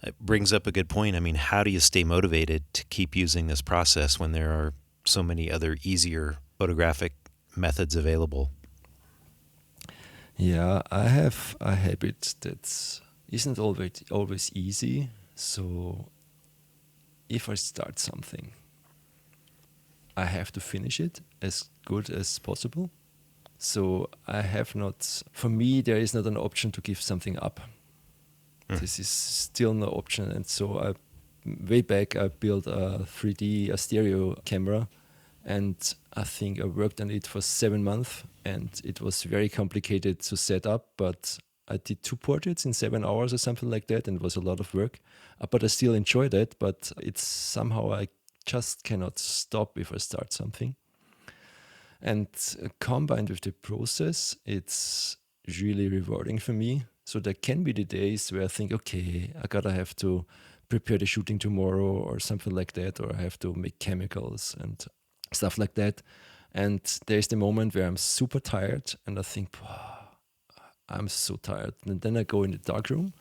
It brings up a good point. I mean, how do you stay motivated to keep using this process when there are so many other easier photographic methods available? Yeah, I have a habit that isn't always easy. So if I start something, I have to finish it as good as possible. So I have not, for me, there is not an option to give something up. This is still no option. And so way back, I built a 3D, a stereo camera. And I think I worked on it for 7 months. And it was very complicated to set up. But I did 2 portraits in 7 hours or something like that. And it was a lot of work. But I still enjoyed it. But it's somehow I just cannot stop if I start something. And combined with the process, it's really rewarding for me. So there can be the days where I think, okay, I gotta have to prepare the shooting tomorrow or something like that, or I have to make chemicals and stuff like that. And there's the moment where I'm super tired and I think, wow, I'm so tired. And then I go in the dark room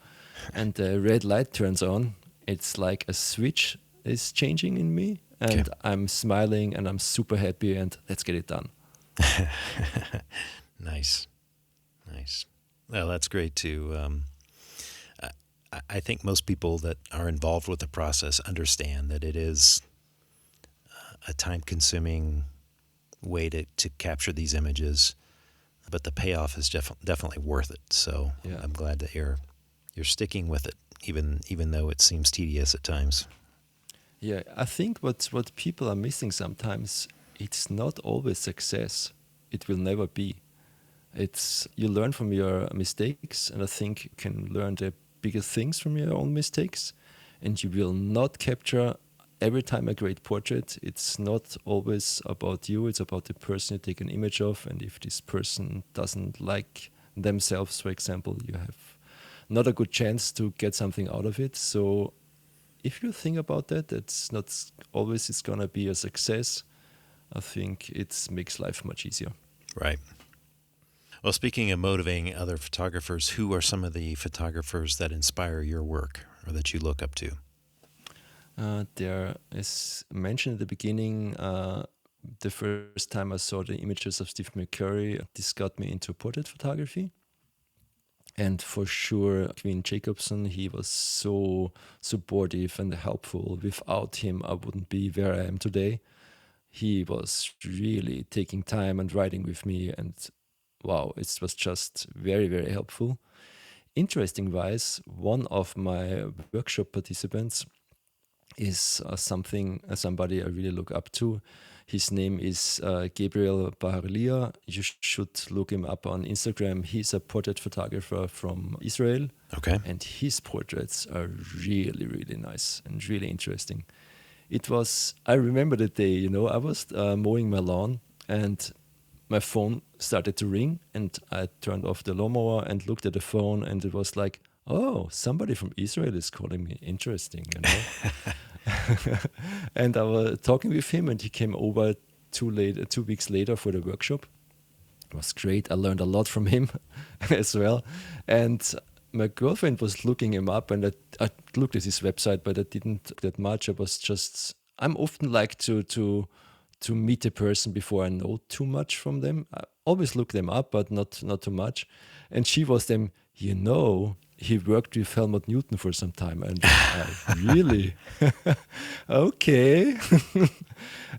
and the red light turns on. It's like a switch is changing in me. And I'm smiling and I'm super happy and let's get it done. Nice. Well, that's great too. I think most people that are involved with the process understand that it is a time-consuming way to capture these images, but the payoff is definitely worth it. So yeah. I'm glad that you're sticking with it, even though it seems tedious at times. Yeah, I think what people are missing sometimes, it's not always success. It will never be. It's you learn from your mistakes, and I think you can learn the biggest things from your own mistakes, and you will not capture every time a great portrait. It's not always about you, it's about the person you take an image of, and if this person doesn't like themselves, for example, you have not a good chance to get something out of it. So if you think about that, it's not always it's gonna be a success. I think it makes life much easier. Right. Well, speaking of motivating other photographers, who are some of the photographers that inspire your work or that you look up to? There, as mentioned at the beginning, the first time I saw the images of Stephen McCurry, this got me into portrait photography. And for sure, Quinn Jacobson, he was so supportive and helpful. Without him, I wouldn't be where I am today. He was really taking time and writing with me, and wow, it was just very, very helpful. Interesting wise, one of my workshop participants is somebody I really look up to. His name is Gabriel Baharlia. You should look him up on Instagram. He's a portrait photographer from Israel. Okay. And his portraits are really, really nice and really interesting. I remember the day, I was mowing my lawn and my phone started to ring and I turned off the lawnmower and looked at the phone and it was like, oh, somebody from Israel is calling me. Interesting, And I was talking with him and he came over 2 weeks later for the workshop. It was great. I learned a lot from him as well. And my girlfriend was looking him up and I looked at his website, but I didn't look that much. I'm often like to meet a person before I know too much from them. I always look them up, but not too much. And she was them, he worked with Helmut Newton for some time. And really? Okay.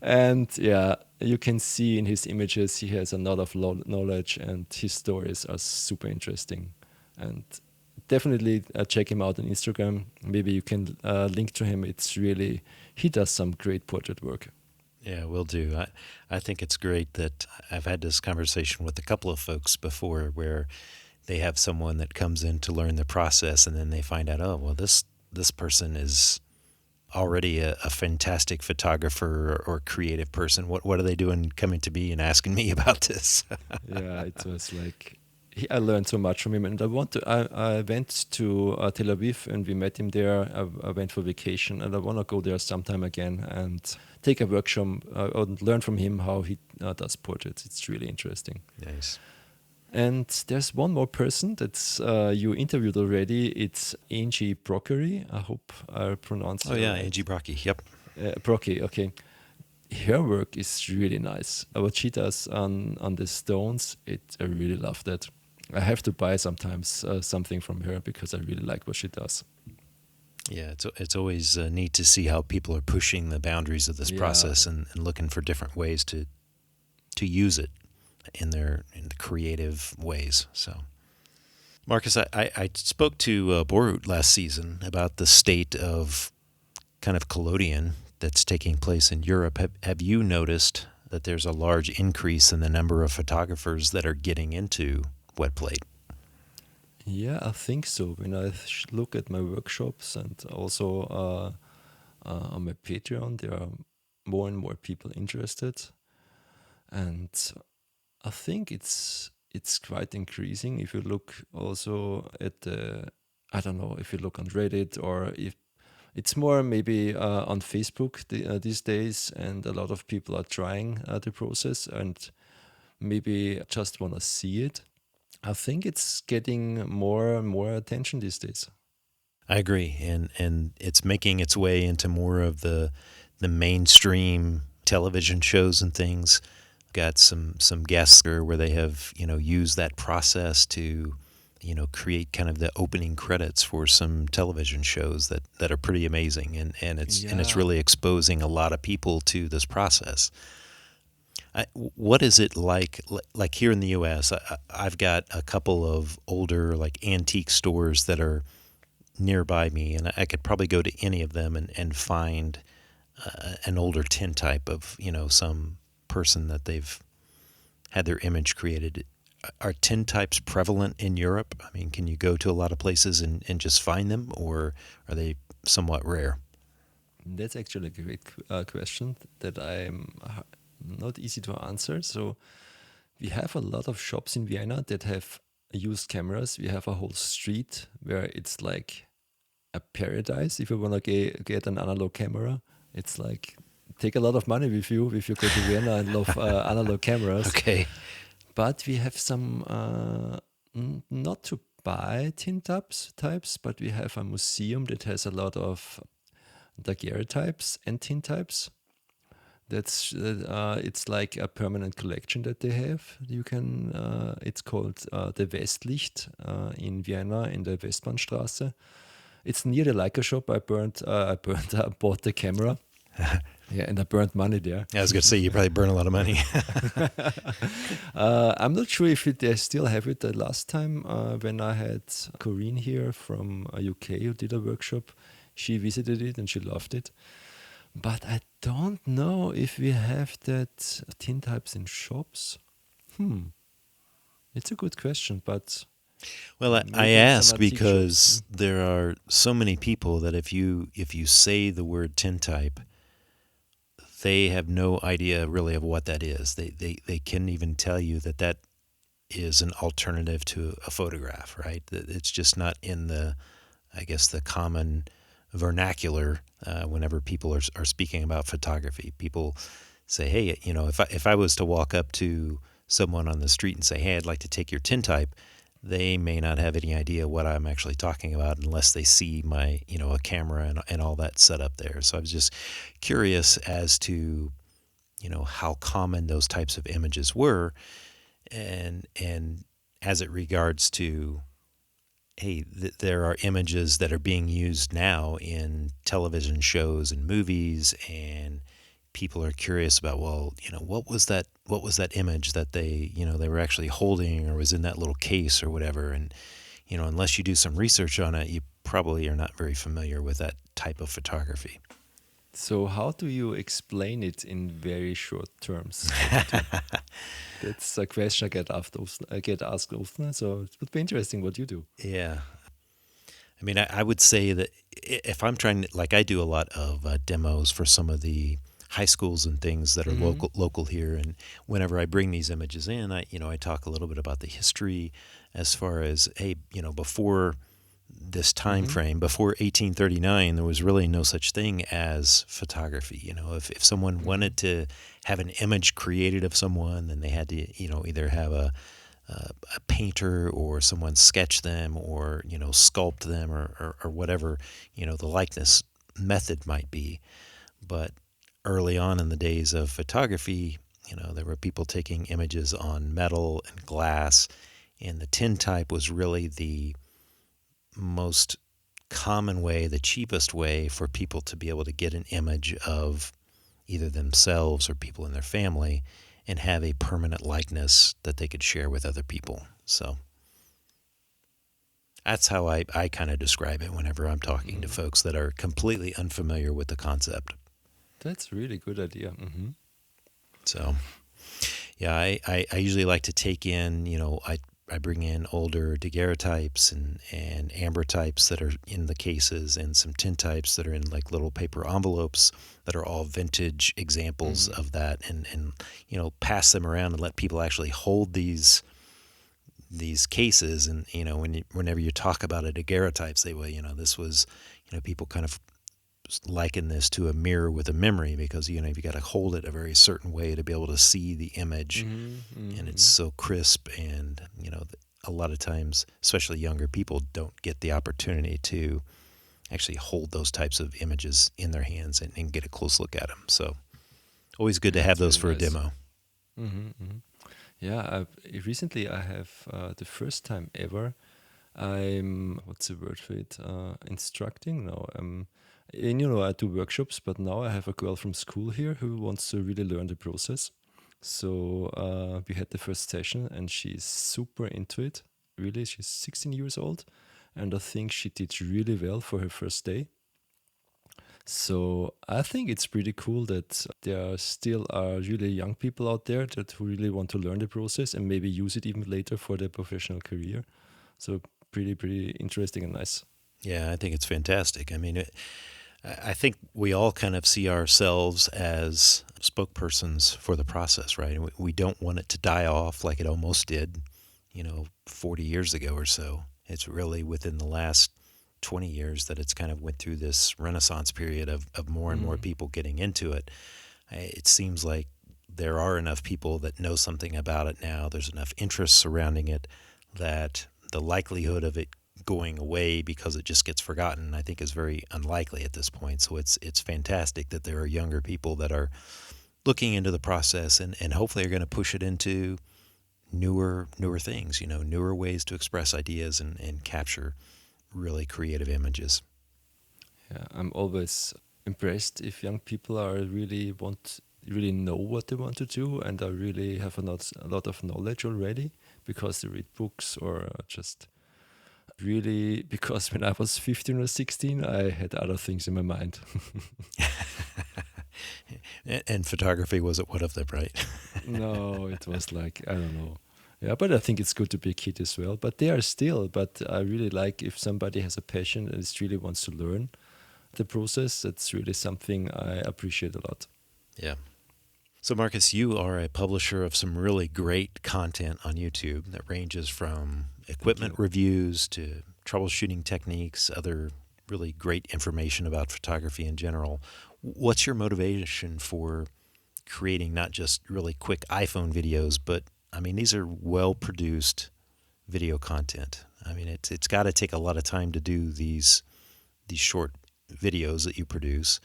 And yeah, you can see in his images, he has a lot of knowledge and his stories are super interesting. And definitely check him out on Instagram. Maybe you can link to him. He does some great portrait work. Yeah, will do. I think it's great that I've had this conversation with a couple of folks before where they have someone that comes in to learn the process and then they find out, oh, well, this person is already a fantastic photographer or creative person. What are they doing coming to me and asking me about this? Yeah, it was like, I learned so much from him, and I went to Tel Aviv, and we met him there. I went for vacation, and I want to go there sometime again and take a workshop and learn from him how he does portraits. It's really interesting. Nice. And there's one more person that's you interviewed already. It's Angie Brockery. I hope I pronounced Oh her yeah, right. Angie Brocky. Yep. Brocky, okay. Her work is really nice. What she does on the stones, I really love that. I have to buy sometimes something from her because I really like what she does. Yeah, it's always neat to see how people are pushing the boundaries of this Yeah, process and looking for different ways to use it in the creative ways. So, Marcus, I spoke to Borut last season about the state of kind of collodion that's taking place in Europe. Have you noticed that there's a large increase in the number of photographers that are getting into wet plate? yeah, I think so. When I look at my workshops and also on my Patreon, there are more and more people interested, and I think it's quite increasing. If you look also at the, I don't know if you look on Reddit or if it's more maybe on Facebook these days, and a lot of people are trying the process and maybe just want to see it. I think it's getting more and more attention these days. I agree, and it's making its way into more of the mainstream television shows and things. Got some guests where they have used that process to create kind of the opening credits for some television shows that are pretty amazing, and it's Yeah. really exposing a lot of people to this process. What is it like here in the U.S.? I've got a couple of older like antique stores that are nearby me, and I could probably go to any of them and find an older tintype of some person that they've had their image created. Are tintypes prevalent in Europe? I mean, can you go to a lot of places and just find them, or are they somewhat rare? That's actually a great question that I'm not easy to answer. So we have a lot of shops in Vienna that have used cameras. We have a whole street where it's like a paradise. If you want to get an analog camera, it's like take a lot of money with you if you go to Vienna and love analog cameras. Okay. But we have some not to buy types, but we have a museum that has a lot of daguerreotypes and tintypes. That's it's like a permanent collection that they have. You can it's called the Westlicht in Vienna in the Westbahnstraße. It's near the Leica shop. I bought the camera. Yeah, and I burned money there. I was going to say you probably burn a lot of money. I'm not sure if they still have it. The last time when I had Corinne here from UK who did a workshop, she visited it and she loved it. But I don't know if we have that tintypes in shops. It's a good question, but Well, I maybe in some ask antique because shops. there are so many people that if you say the word tintype, they have no idea really of what that is. They can't even tell you that is an alternative to a photograph, right? It's just not in I guess, the common vernacular whenever people are speaking about photography. People say, hey, if I was to walk up to someone on the street and say, hey, I'd like to take your tintype, they may not have any idea what I'm actually talking about unless they see my, a camera and all that set up there. So I was just curious as to, how common those types of images were, and as it regards to, hey, there are images that are being used now in television shows and movies, and people are curious about, well, what was that image that they were actually holding or was in that little case or whatever. And unless you do some research on it, you probably are not very familiar with that type of photography. So how do you explain it in very short terms? That's a question I get asked often. So it would be interesting what you do. Yeah. I mean, I would say that if I'm trying to, like, I do a lot of demos for some of the high schools and things that are Mm-hmm. local here, and whenever I bring these images in, I talk a little bit about the history, as far as, hey, before this time Mm-hmm. frame, before 1839, there was really no such thing as photography. If someone Mm-hmm. wanted to have an image created of someone, then they had to either have a painter or someone sketch them or sculpt them or whatever the likeness method might be. But early on in the days of photography, there were people taking images on metal and glass, and the tintype was really the most common way, the cheapest way for people to be able to get an image of either themselves or people in their family and have a permanent likeness that they could share with other people. So that's how I kind of describe it whenever I'm talking to folks that are completely unfamiliar with the concept. That's a really good idea. So, yeah, I usually like to take in, I bring in older daguerreotypes and ambrotypes that are in the cases and some tintypes that are in like little paper envelopes that are all vintage examples of that and pass them around and let people actually hold these cases. And, whenever you talk about a daguerreotype, say, well, this was, people kind of liken this to a mirror with a memory because you've got to hold it a very certain way to be able to see the image, and it's so crisp. And a lot of times, especially younger people, don't get the opportunity to actually hold those types of images in their hands and get a close look at them. So always good to have those for a demo. Yeah, recently I have the first time ever I'm what's the word for it? Instructing? No, and I do workshops, but now I have a girl from school here who wants to really learn the process. So we had the first session, and she's super into it. Really, she's 16 years old, and I think she did really well for her first day. So I think it's pretty cool that there still are really young people out there that who really want to learn the process and maybe use it even later for their professional career. So pretty interesting and nice. Yeah, I think it's fantastic. I mean, I think we all kind of see ourselves as spokespersons for the process, right? And we don't want it to die off like it almost did, 40 years ago or so. It's really within the last 20 years that it's kind of went through this renaissance period of more and more people getting into it. It seems like there are enough people that know something about it now. There's enough interest surrounding it that the likelihood of it going away because it just gets forgotten, I think, is very unlikely at this point. So it's fantastic that there are younger people that are looking into the process and hopefully are going to push it into newer things, newer ways to express ideas and capture really creative images. Yeah, I'm always impressed if young people are really know what they want to do and are really have a lot of knowledge already because they read books or just really because when I was 15 or 16 I had other things in my mind. And photography wasn't one of them, right? No, it was like, I don't know. Yeah, but I think it's good to be a kid as well. But they are still, but I really like if somebody has a passion and really wants to learn the process, that's really something I appreciate a lot. Yeah. So, Markus, you are a publisher of some really great content on YouTube that ranges from equipment reviews to troubleshooting techniques, other really great information about photography in general. What's your motivation for creating not just really quick iPhone videos, but I mean, these are well-produced video content. I mean, it's got to take a lot of time to do these short videos that you produce.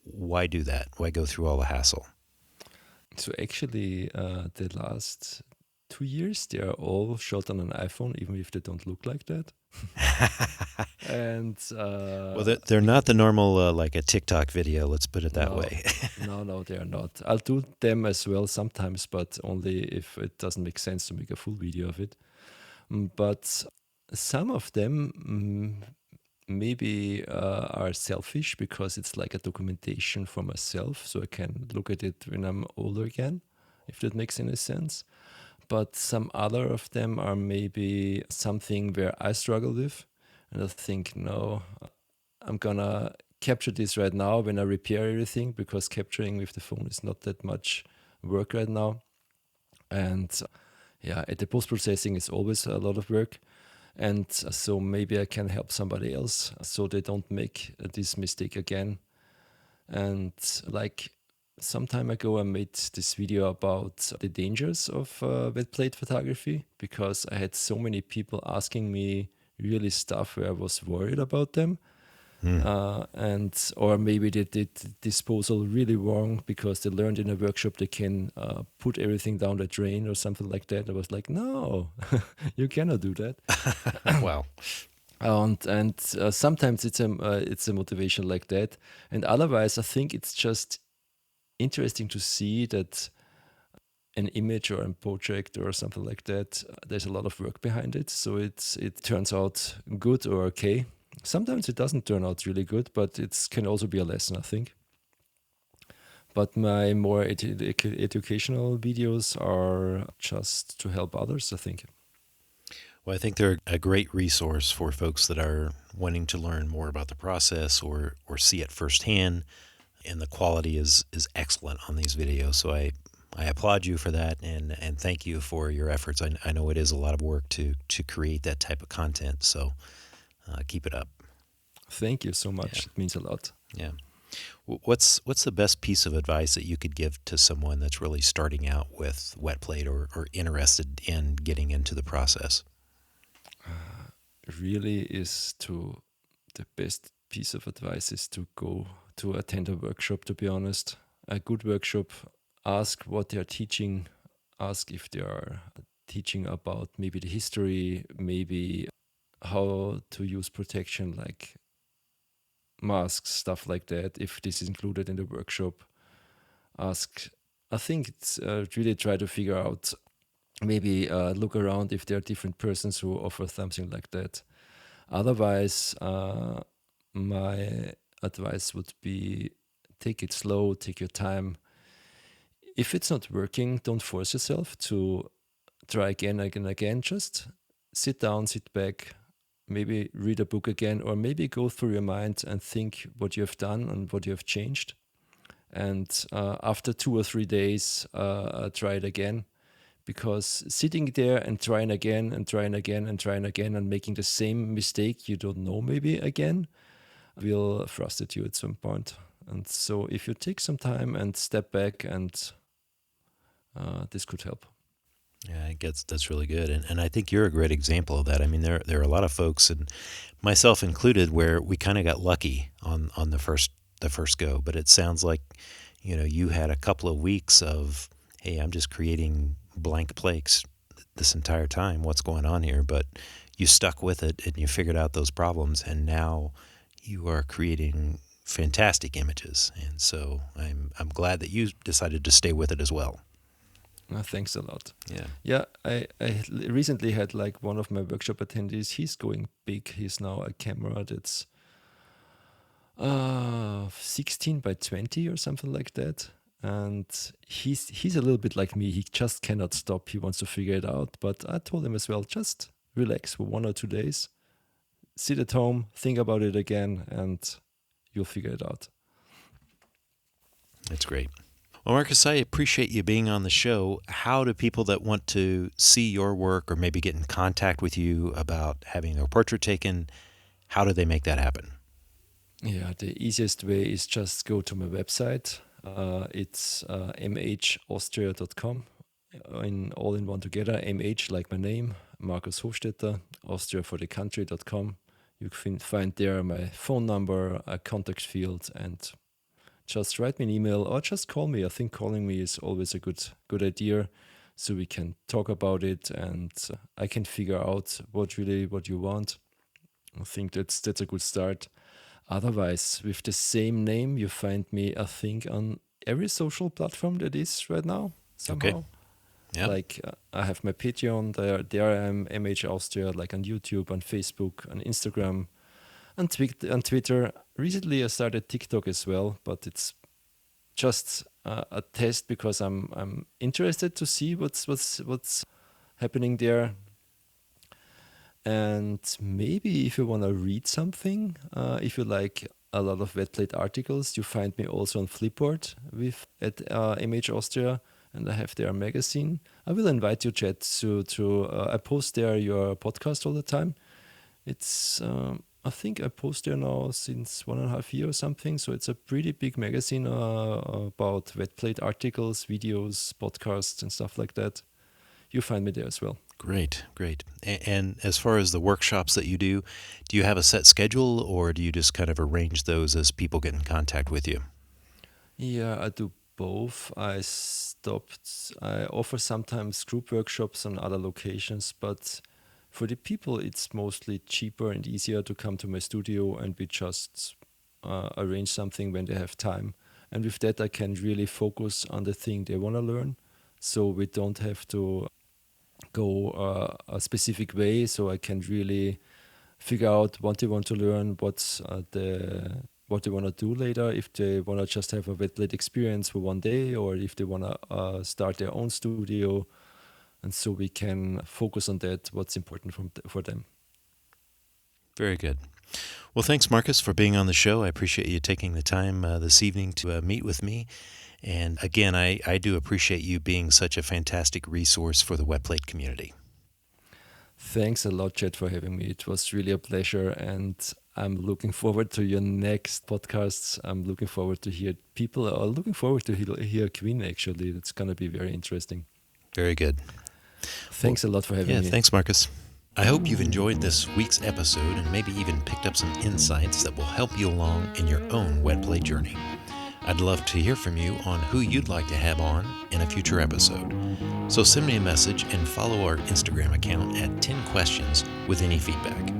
Why do that? Why go through all the hassle? So actually, the last 2 years, they are all shot on an iPhone, even if they don't look like that. And well, they're not the normal like a TikTok video. Let's put it that way. No, they are not. I'll do them as well sometimes, but only if it doesn't make sense to make a full video of it. But some of them maybe are selfish because it's like a documentation for myself, so I can look at it when I'm older again, if that makes any sense. But some other of them are maybe something where I struggle with, and I think, no, I'm gonna capture this right now when I repair everything because capturing with the phone is not that much work right now. And yeah, at the post processing is always a lot of work. And so maybe I can help somebody else so they don't make this mistake again. And like some time ago I made this video about the dangers of wet plate photography, because I had so many people asking me really stuff where I was worried about them. And or maybe they did disposal really wrong because they learned in a workshop they can put everything down the drain or something like that. I was like, no, you cannot do that. Wow. And sometimes it's a motivation like that, and otherwise I think it's just interesting to see that an image or a project or something like that, there's a lot of work behind it, so it turns out good or okay. Sometimes it doesn't turn out really good, but it can also be a lesson, I think. But my more educational videos are just to help others, I think. Well, I think they're a great resource for folks that are wanting to learn more about the process or see it firsthand. And the quality is excellent on these videos. So I applaud you for that, and thank you for your efforts. I know it is a lot of work to create that type of content. So keep it up. Thank you so much. Yeah. It means a lot. Yeah. What's the best piece of advice that you could give to someone that's really starting out with wet plate or interested in getting into the process? Really is to the best piece of advice is to go to attend a workshop, to be honest. A good workshop, ask what they are teaching, ask if they are teaching about maybe the history, maybe how to use protection like masks, stuff like that, if this is included in the workshop. Ask, I think it's really try to figure out, maybe look around if there are different persons who offer something like that. Otherwise, my advice would be take it slow, take your time. If it's not working, don't force yourself to try again, again, again. Just sit down, sit back, maybe read a book again, or maybe go through your mind and think what you have done and what you have changed. And after 2 or 3 days, try it again. Because sitting there and trying again and trying again and trying again and making the same mistake you don't know maybe again will frustrate you at some point. And so if you take some time and step back, and this could help. Yeah, I guess that's really good, and I think you're a great example of that. I mean, there are a lot of folks, and myself included, where we kind of got lucky on the first go. But it sounds like, you had a couple of weeks of, hey, I'm just creating blank plates this entire time. What's going on here? But you stuck with it and you figured out those problems, and now you are creating fantastic images. And so I'm glad that you decided to stay with it as well. Thanks a lot. Yeah. Yeah, I recently had like one of my workshop attendees. He's going big. He's now a camera that's 16 by 20 or something like that. And he's a little bit like me. He just cannot stop. He wants to figure it out. But I told him as well, just relax for 1 or 2 days. Sit at home, think about it again, and you'll figure it out. That's great. Well, Markus, I appreciate you being on the show. How do people that want to see your work or maybe get in contact with you about having their portrait taken, how do they make that happen? Yeah, the easiest way is just go to my website. It's mhaustria.com, all in one together. MH like my name, Markus Hofstätter, Austria for the country.com. You can find there my phone number, a contact field, and just write me an email or just call me. I think calling me is always a good idea, so we can talk about it and I can figure out what you want. I think that's a good start. Otherwise, with the same name, you find me, I think, on every social platform that is right now, somehow. Okay. Yeah. Like I have my Patreon, there I am, MH Austria, like on YouTube, on Facebook, on Instagram, on Twitter. Recently I started TikTok as well, but it's just a test because I'm interested to see what's happening there. And maybe if you want to read something, if you like a lot of wet plate articles, you find me also on Flipboard at MH Austria, and I have their magazine. I will invite you, Chet, to I post there your podcast all the time. It's I think I post there now since 1.5 years or something. So it's a pretty big magazine about wet plate articles, videos, podcasts, and stuff like that. You find me there as well. Great, great. And as far as the workshops that you do you have a set schedule, or do you just kind of arrange those as people get in contact with you? Yeah, I do both. I offer sometimes group workshops on other locations, but for the people, it's mostly cheaper and easier to come to my studio, and we just arrange something when they have time. And with that, I can really focus on the thing they want to learn. So we don't have to go a specific way. So I can really figure out what they want to learn, what they want to do later, if they want to just have a wet plate experience for one day, or if they want to start their own studio. And so we can focus on that, what's important for them. Very good. Well, thanks, Markus, for being on the show. I appreciate you taking the time this evening to meet with me. And again, I do appreciate you being such a fantastic resource for the wet plate community. Thanks a lot, Chet, for having me. It was really a pleasure, and I'm looking forward to your next podcasts. I'm looking forward to hear people are looking forward to hear Queen, actually. It's going to be very interesting. Very good. Thanks a lot for having me. Yeah, thanks, Markus. I hope you've enjoyed this week's episode and maybe even picked up some insights that will help you along in your own wet plate journey. I'd love to hear from you on who you'd like to have on in a future episode. So send me a message and follow our Instagram account at 10 questions with any feedback.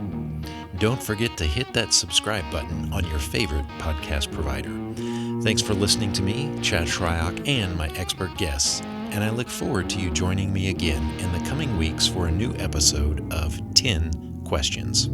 Don't forget to hit that subscribe button on your favorite podcast provider. Thanks for listening to me, Chad Shryock, and my expert guests, and I look forward to you joining me again in the coming weeks for a new episode of 10 Questions.